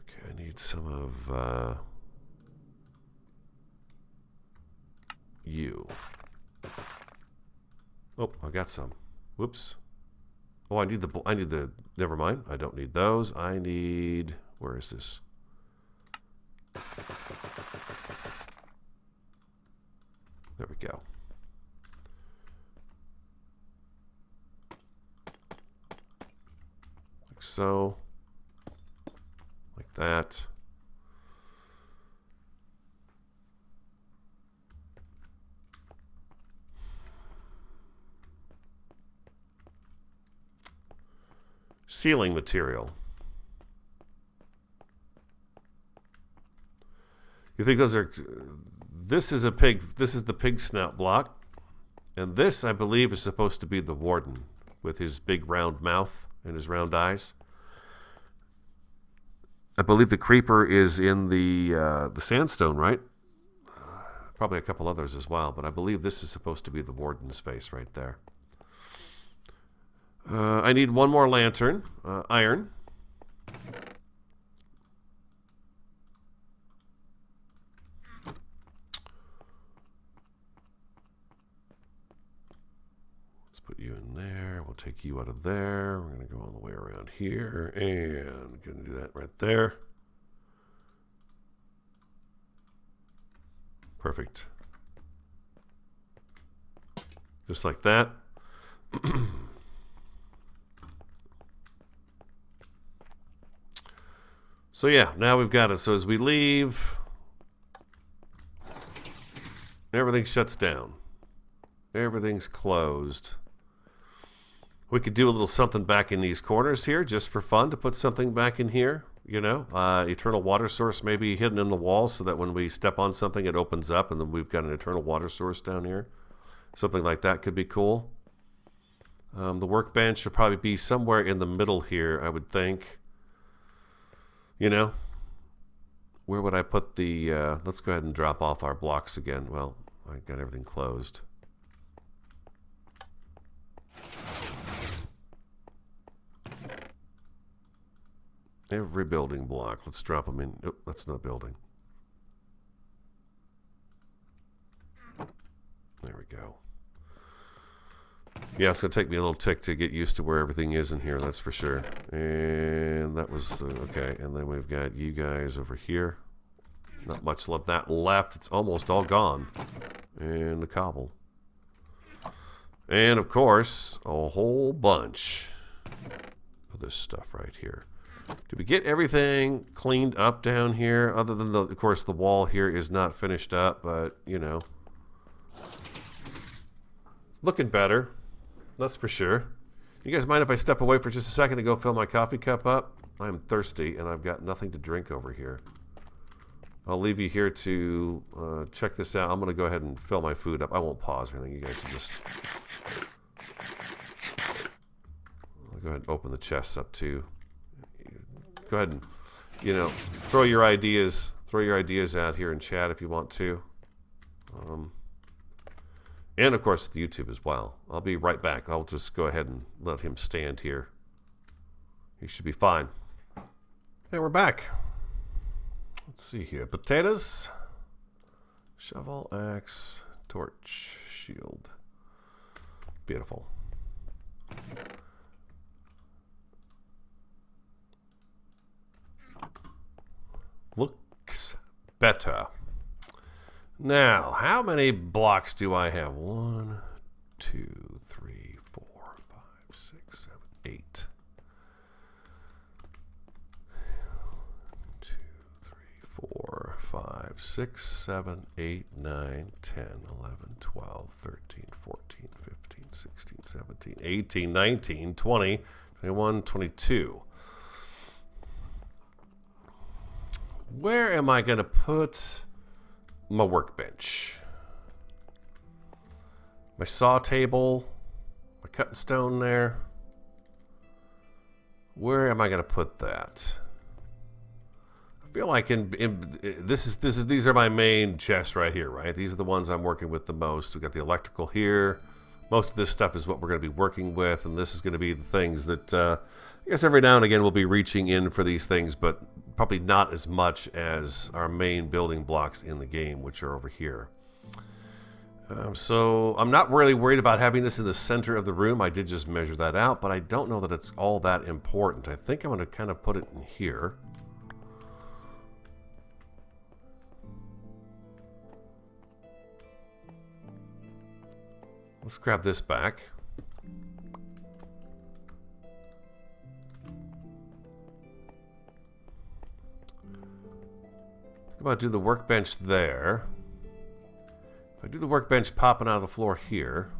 Speaker 1: Okay, I need some of you. Oh, I got some. Whoops. Oh, I need the, never mind. I don't need those. I need, where is this? There we go. Like so. Like that. Ceiling material. You think those are... This is a pig. This is the pig snout block. And this, I believe, is supposed to be the warden with his big round mouth and his round eyes. I believe the creeper is in the sandstone, right? Probably a couple others as well, but I believe this is supposed to be the warden's face right there. I need one more lantern, iron. Let's put you in there. We'll take you out of there. We're going to go all the way around here, and going to do that right there. Perfect. Just like that. So yeah, now we've got it. So as we leave, everything shuts down. Everything's closed. We could do a little something back in these corners here just for fun to put something back in here. You know, eternal water source maybe hidden in the wall so that when we step on something it opens up and then we've got an eternal water source down here. Something like that could be cool. The workbench should probably be somewhere in the middle here, I would think. You know, where would I put the, let's go ahead and drop off our blocks again. Well, I got everything closed. Every building block. Let's drop them in. Oh, that's not a building. There we go. Yeah, it's going to take me a little tick to get used to where everything is in here, that's for sure. And that was, okay. And then we've got you guys over here. Not much of that left. It's almost all gone. And the cobble. And, of course, a whole bunch of this stuff right here. Did we get everything cleaned up down here? Other than, of course, the wall here is not finished up, but, you know. It's looking better. That's for sure. You guys mind if I step away for just a second to go fill my coffee cup up? I'm thirsty, and I've got nothing to drink over here. I'll leave you here to check this out. I'm going to go ahead and fill my food up. I won't pause or anything. You guys will just... I'll go ahead and open the chests up, too. Go ahead and you know, throw your ideas out here in chat if you want to. And of course the YouTube as well. I'll be right back. I'll just go ahead and let him stand here. He should be fine. And we're back. Let's see here. Potatoes, shovel, axe, torch, shield. Beautiful. Looks better. Now, how many blocks do I have? 1, 2, 3, 4, 5, 6, 7, 8. 2, 3, 4, 5, 6, 7, 8, 9, 10, 11, 12, 13, 14, 15, 16, 17, 18, 19, 20, 21, 22. Where am I going to put my workbench? My saw table, my cutting stone there. Where am I going to put that? I feel like these are my main chests right here, right? These are the ones I'm working with the most. We got the electrical here. Most of this stuff is what we're going to be working with, and this is going to be the things that I guess every now and again we'll be reaching in for these things, but probably not as much as our main building blocks in the game, which are over here. So I'm not really worried about having this in the center of the room. I did just measure that out, but I don't know that it's all that important. I think I'm going to kind of put it in here. Let's grab this back. How about do the workbench there? If I do the workbench popping out of the floor here,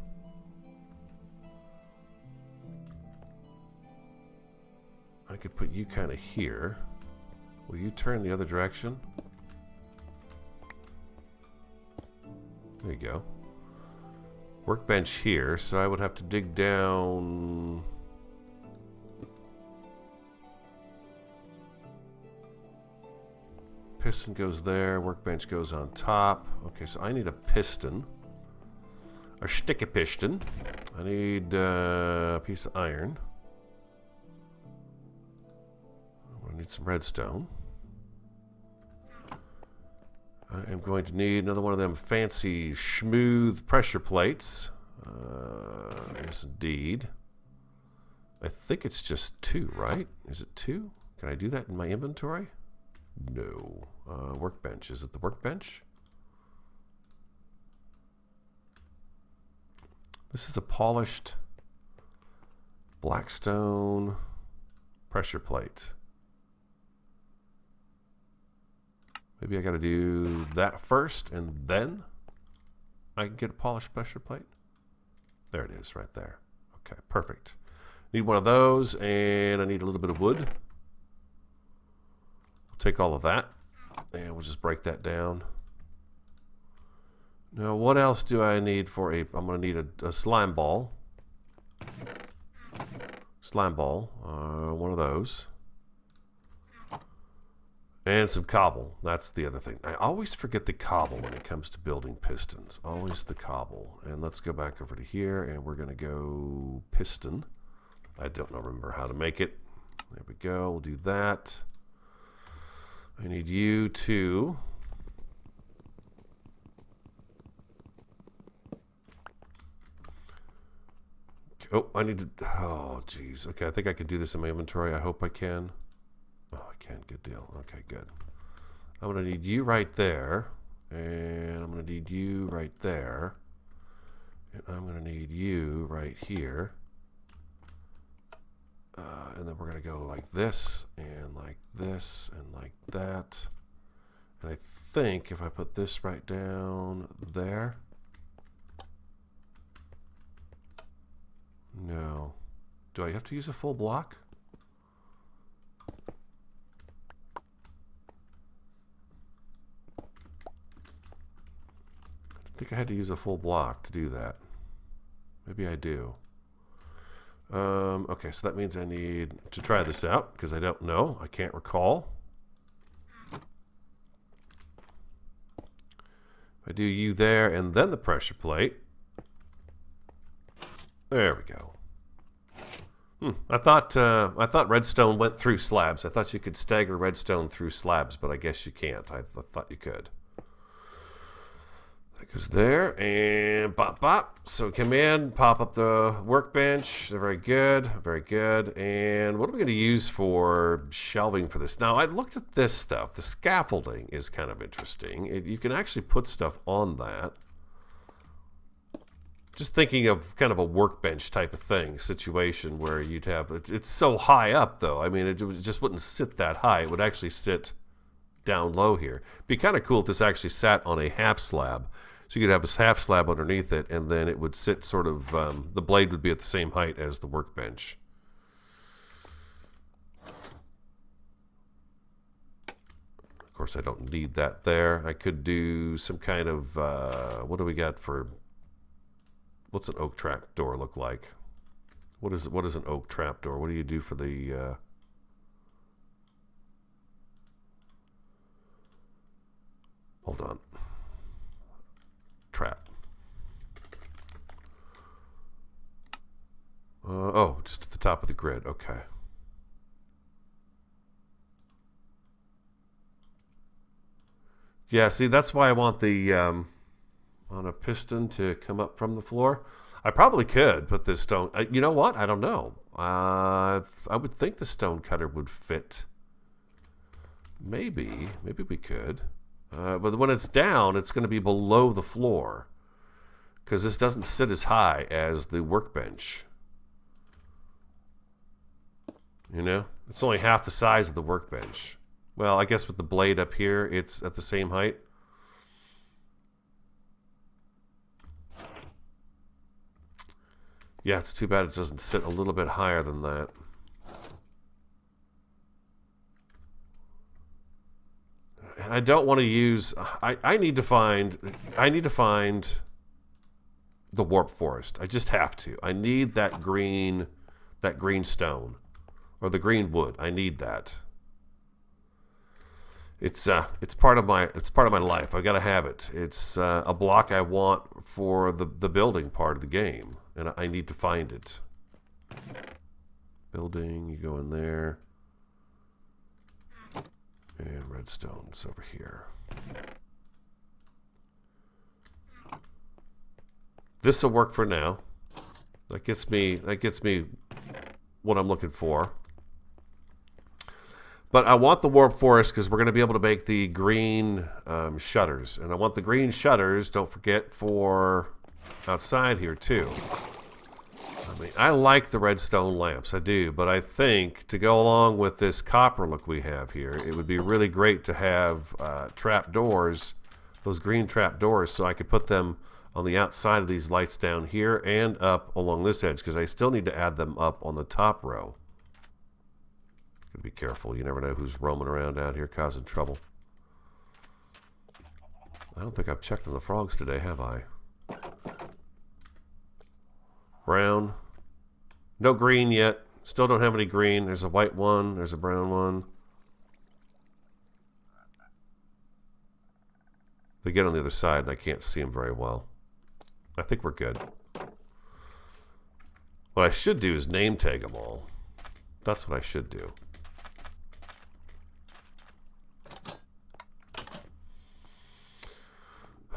Speaker 1: I could put you kind of here. Will you turn the other direction? There you go. Workbench here, so I would have to dig down. Piston goes there, workbench goes on top. Okay, so I need a piston. A sticky piston. I need a piece of iron. I need some redstone. I am going to need another one of them fancy smooth pressure plates. Yes, indeed. I think it's just 2, right? Is it 2? Can I do that in my inventory? No. Workbench. Is it the workbench? This is a polished blackstone pressure plate. Maybe I got to do that first and then I can get a polished pressure plate. There it is right there. Okay, perfect. Need one of those and I need a little bit of wood. Take all of that and we'll just break that down. Now what else do I need for a, I'm going to need a slime ball. Slime ball, one of those. And some cobble. That's the other thing. I always forget the cobble when it comes to building pistons. Always the cobble. And let's go back over to here and we're going to go piston. I don't remember how to make it. There we go. We'll do that. I need you to I need to, oh geez. Okay, I think I can do this in my inventory. I hope I can. Oh, I can. Good deal. Okay, good. I'm going to need you right there. And I'm going to need you right there. And I'm going to need you right here. And then we're going to go like this, and like this, and like that. And I think if I put this right down there. No. Do I have to use a full block? I think I had to use a full block to do that. Maybe I do. Okay, so that means I need to try this out because I don't know. I can't recall. I do you there, and then the pressure plate. There we go. I thought redstone went through slabs. I thought you could stagger redstone through slabs, but I guess you can't. I thought you could. That goes there, and bop, bop. So come in, pop up the workbench. They're very good, very good. And what are we going to use for shelving for this? Now, I looked at this stuff. The scaffolding is kind of interesting. You can actually put stuff on that. Just thinking of kind of a workbench type of thing, situation where you'd have, it's so high up though. I mean, it just wouldn't sit that high. It would actually sit down low here. Be kind of cool if this actually sat on a half slab. So you could have a half slab underneath it, and then it would sit sort of, the blade would be at the same height as the workbench. Of course, I don't need that there. I could do some kind of, what do we got for... What's an oak trap door look like? What is an oak trap door? What do you do for the hold on. Trap. Oh, just at the top of the grid. Okay. Yeah, see, that's why I want the on a piston to come up from the floor. I probably could put this stone. You know what? I don't know. I would think the stone cutter would fit. Maybe we could. But when it's down, it's going to be below the floor because this doesn't sit as high as the workbench. You know, it's only half the size of the workbench. Well, I guess with the blade up here, it's at the same height. Yeah, it's too bad it doesn't sit a little bit higher than that. And I don't want to use... I need to find the warp forest. I just have to. I need that green stone. Or the green wood. I need that. It's part of my life. I gotta have it. It's a block I want for the building part of the game. And I need to find it. Building, you go in there. And redstone's over here. This will work for now. That gets me what I'm looking for. But I want the warp forest because we're going to be able to make the green shutters. And I want the green shutters, don't forget, for outside here too. I mean, I like the redstone lamps, I do, but I think to go along with this copper look we have here, it would be really great to have trap doors, those green trap doors, so I could put them on the outside of these lights down here and up along this edge, because I still need to add them up on the top row. Gotta be careful, you never know who's roaming around out here causing trouble. I don't think I've checked on the frogs today, have I? Brown. No green yet. Still don't have any green. There's a white one. There's a brown one. They get on the other side and I can't see them very well. I think we're good. What I should do is name tag them all. That's what I should do.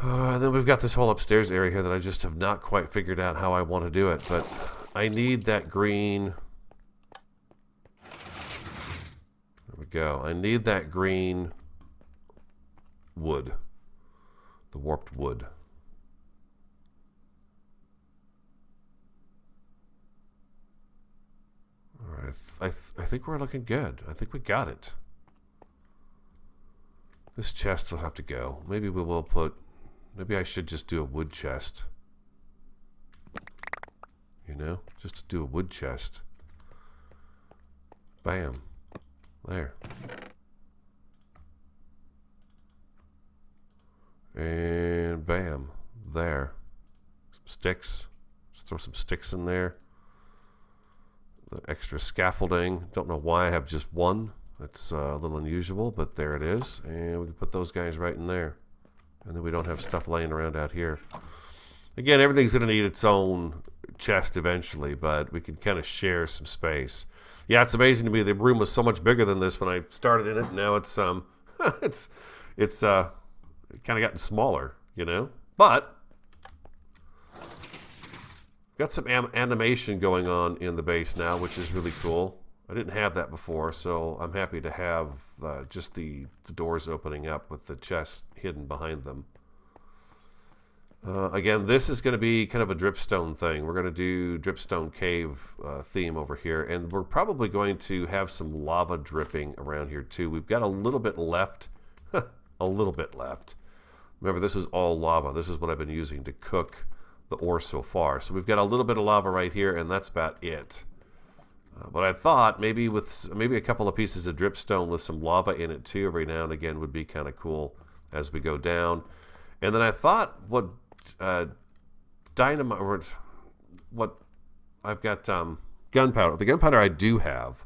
Speaker 1: And then we've got this whole upstairs area here that I just have not quite figured out how I want to do it, but I need that green. There we go. I need that green wood. The warped wood. All right. I think we're looking good. I think we got it. This chest will have to go. Maybe we will put... Maybe I should just do a wood chest. You know? Just to do a wood chest. Bam. There. And bam. There. Some sticks. Just throw some sticks in there. The extra scaffolding. Don't know why I have just one. That's a little unusual, but there it is. And we can put those guys right in there. And then we don't have stuff laying around out here. Again, everything's going to need its own chest eventually, but we can kind of share some space. Yeah, it's amazing to me. The room was so much bigger than this when I started in it. Now it's it's kind of gotten smaller, you know. But got some animation going on in the base now, which is really cool. I didn't have that before, so I'm happy to have just the doors opening up with the chest hidden behind them. Again, this is going to be kind of a dripstone thing. We're going to do dripstone cave theme over here, and we're probably going to have some lava dripping around here too. We've got a little bit left, a little bit left. Remember, this is all lava. This is what I've been using to cook the ore so far. So we've got a little bit of lava right here, and that's about it. But I thought maybe a couple of pieces of dripstone with some lava in it too every now and again would be kind of cool as we go down. And then I thought what dynamite, or what I've got gunpowder. The gunpowder I do have.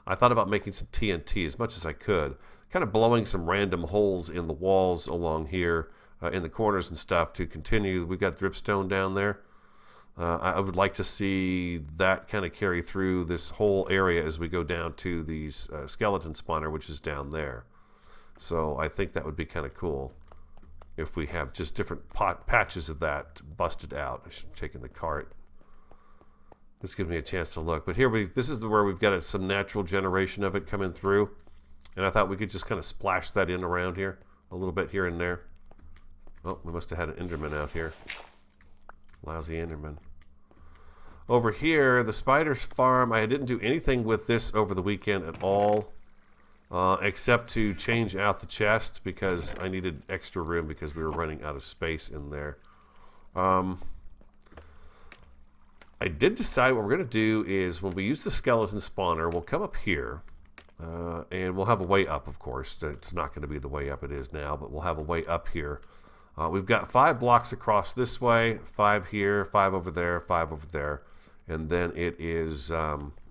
Speaker 1: I thought about making some TNT as much as I could, kind of blowing some random holes in the walls along here in the corners and stuff to continue. We've got dripstone down there. I would like to see that kind of carry through this whole area as we go down to these skeleton spawner, which is down there. So I think that would be kind of cool if we have just different patches of that busted out. I should have taken the cart. This gives me a chance to look. But here this is where we've got some natural generation of it coming through. And I thought we could just kind of splash that in around here a little bit here and there. Oh, we must have had an Enderman out here. Lousy Enderman. Over here, the spider farm, I didn't do anything with this over the weekend at all, except to change out the chest because I needed extra room because we were running out of space in there. I did decide what we're going to do is when we use the skeleton spawner, we'll come up here, and we'll have a way up, of course. It's not going to be the way up it is now, but we'll have a way up here. We've got 5 blocks across this way, 5 here, 5 over there, 5 over there. And then it is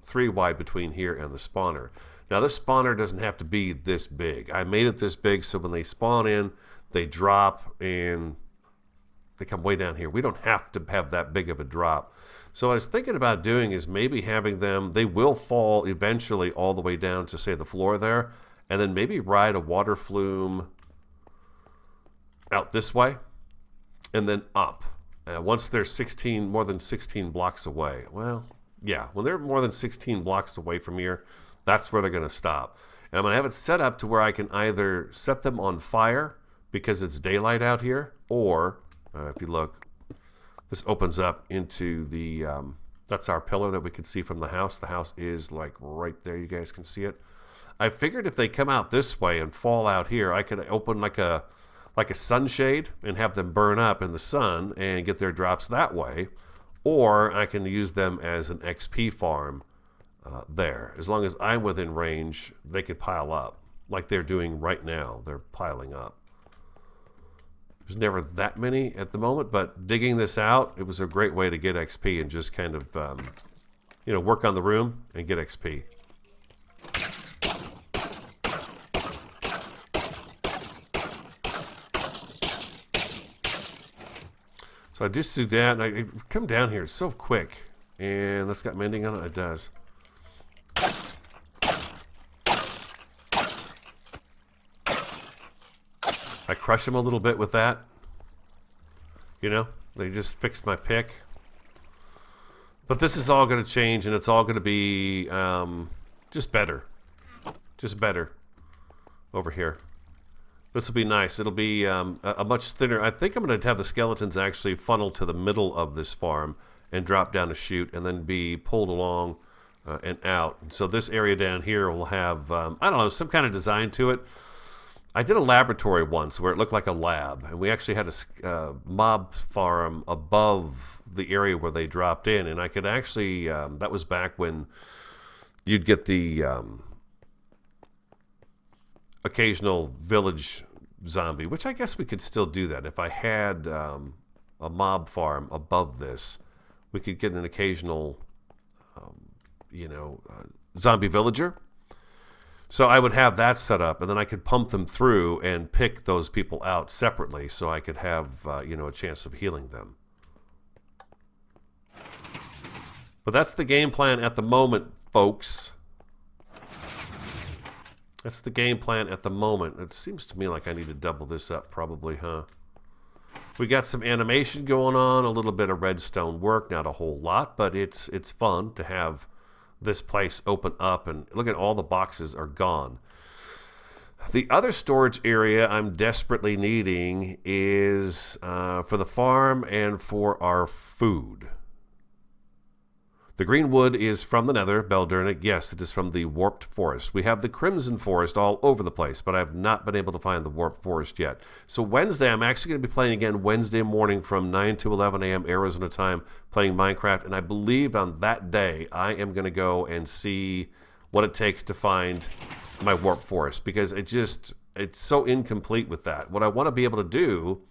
Speaker 1: 3 wide between here and the spawner. Now this spawner doesn't have to be this big. I made it this big so when they spawn in, they drop and they come way down here. We don't have to have that big of a drop. So what I was thinking about doing is maybe having them, they will fall eventually all the way down to say the floor there, and then maybe ride a water flume out this way and then up. Once they're more than 16 blocks away. Well, yeah, when they're more than 16 blocks away from here, that's where they're going to stop. And I'm going to have it set up to where I can either set them on fire because it's daylight out here, or if you look, this opens up into the, that's our pillar that we can see from the house. The house is like right there. You guys can see it. I figured if they come out this way and fall out here, I could open like a sunshade and have them burn up in the sun and get their drops that way, or I can use them as an XP farm there. As long as I'm within range, they could pile up like they're doing right now. They're piling up. There's never that many at the moment, but digging this out, it was a great way to get XP and just kind of work on the room and get XP. So I just do that, and I come down here so quick. And that's got mending on it? It does. I crush them a little bit with that. You know, they just fixed my pick. But this is all going to change, and it's all going to be just better. Just better over here. This will be nice. It'll be a much thinner. I think I'm going to have the skeletons actually funnel to the middle of this farm and drop down a chute and then be pulled along and out. And so this area down here will have, I don't know, some kind of design to it. I did a laboratory once where it looked like a lab, and we actually had a mob farm above the area where they dropped in, and I could actually, that was back when you'd get the occasional village zombie, which I guess we could still do that. If I had a mob farm above this, we could get an occasional, zombie villager. So I would have that set up, and then I could pump them through and pick those people out separately so I could have, a chance of healing them. But that's the game plan at the moment, folks. That's the game plan at the moment. It seems to me like I need to double this up probably, huh? We got some animation going on, a little bit of redstone work, not a whole lot, but it's fun to have this place open up, and look at all the boxes are gone. The other storage area I'm desperately needing is for the farm and for our food. The green wood is from the nether, Beldernic. Yes, it is from the warped forest. We have the crimson forest all over the place, but I've not been able to find the warped forest yet. So Wednesday, I'm actually going to be playing again Wednesday morning from 9 to 11 a.m. Arizona time, playing Minecraft. And I believe on that day, I am going to go and see what it takes to find my warped forest, because it's so incomplete with that. What I want to be able to do,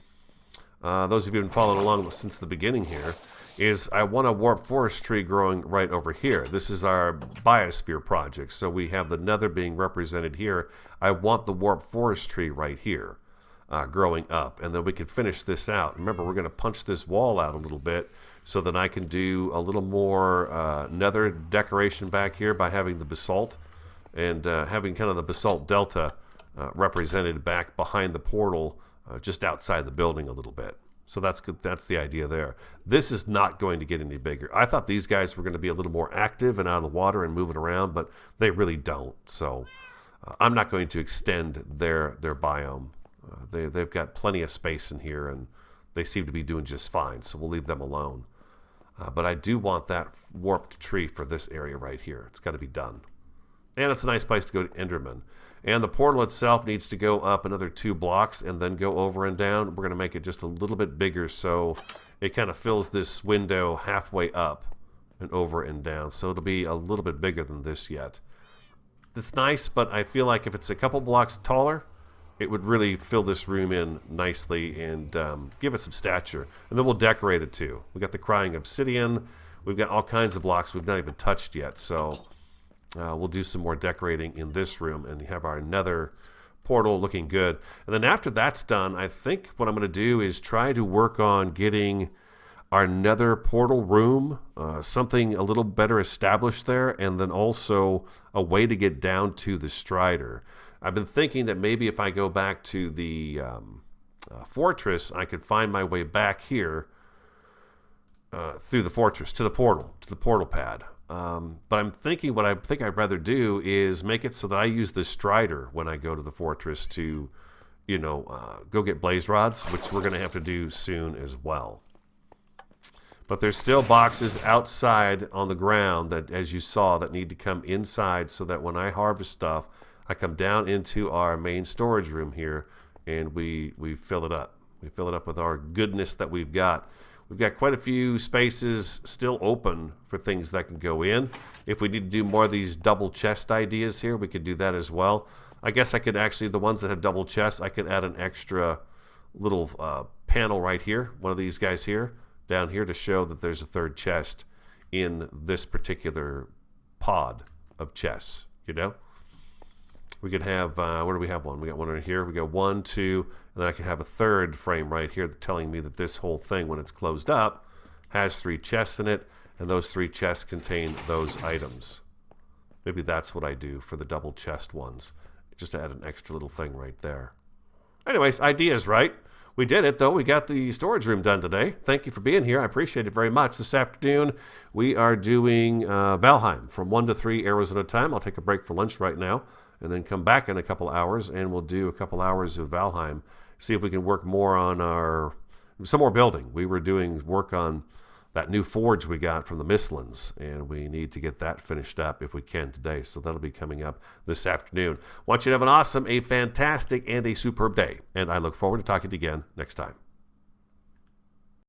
Speaker 1: those of you who've been following along since the beginning here, is I want a warped forest tree growing right over here. This is our Biosphere project, so we have the nether being represented here. I want the warped forest tree right here growing up, and then we can finish this out. Remember, we're going to punch this wall out a little bit so that I can do a little more nether decoration back here by having the basalt and having kind of the basalt delta represented back behind the portal just outside the building a little bit. So that's good. That's the idea there. This is not going to get any bigger. I thought these guys were going to be a little more active and out of the water and moving around, but they really don't. So I'm not going to extend their biome. They've got plenty of space in here, and they seem to be doing just fine. So we'll leave them alone. But I do want that warped tree for this area right here. It's got to be done. And it's a nice place to go to Enderman. And the portal itself needs to go up another 2 blocks and then go over and down. We're going to make it just a little bit bigger so it kind of fills this window halfway up and over and down. So it'll be a little bit bigger than this yet. It's nice, but I feel like if it's a couple blocks taller, it would really fill this room in nicely and give it some stature. And then we'll decorate it too. We got the crying obsidian. We've got all kinds of blocks we've not even touched yet. So we'll do some more decorating in this room and have our nether portal looking good. And then after that's done, I think what I'm going to do is try to work on getting our nether portal room, something a little better established there, and then also a way to get down to the Strider. I've been thinking that maybe if I go back to the fortress, I could find my way back here through the fortress to the portal pad. But I'm thinking what I think I'd rather do is make it so that I use the Strider when I go to the fortress to, go get blaze rods, which we're going to have to do soon as well. But there's still boxes outside on the ground that, as you saw, that need to come inside so that when I harvest stuff, I come down into our main storage room here and we fill it up. We fill it up with our goodness that we've got. We've got quite a few spaces still open for things that can go in. If we need to do more of these double chest ideas here, we could do that as well. I guess I could actually, the ones that have double chests, I could add an extra little panel right here, one of these guys here, down here to show that there's a third chest in this particular pod of chests, We could have, where do we have one? We got one right here. We got 1, 2, and then I can have a third frame right here telling me that this whole thing, when it's closed up, has 3 chests in it, and those 3 chests contain those items. Maybe that's what I do for the double chest ones, just to add an extra little thing right there. Anyways, ideas, right? We did it, though. We got the storage room done today. Thank you for being here. I appreciate it very much. This afternoon, we are doing Valheim from 1 to 3 Arizona time. I'll take a break for lunch right now and then come back in a couple hours, and we'll do a couple hours of Valheim. See if we can work more on some more building. We were doing work on that new forge we got from the Mistlands, and we need to get that finished up if we can today. So that'll be coming up this afternoon. Want you to have an awesome, a fantastic, and a superb day. And I look forward to talking to you again next time.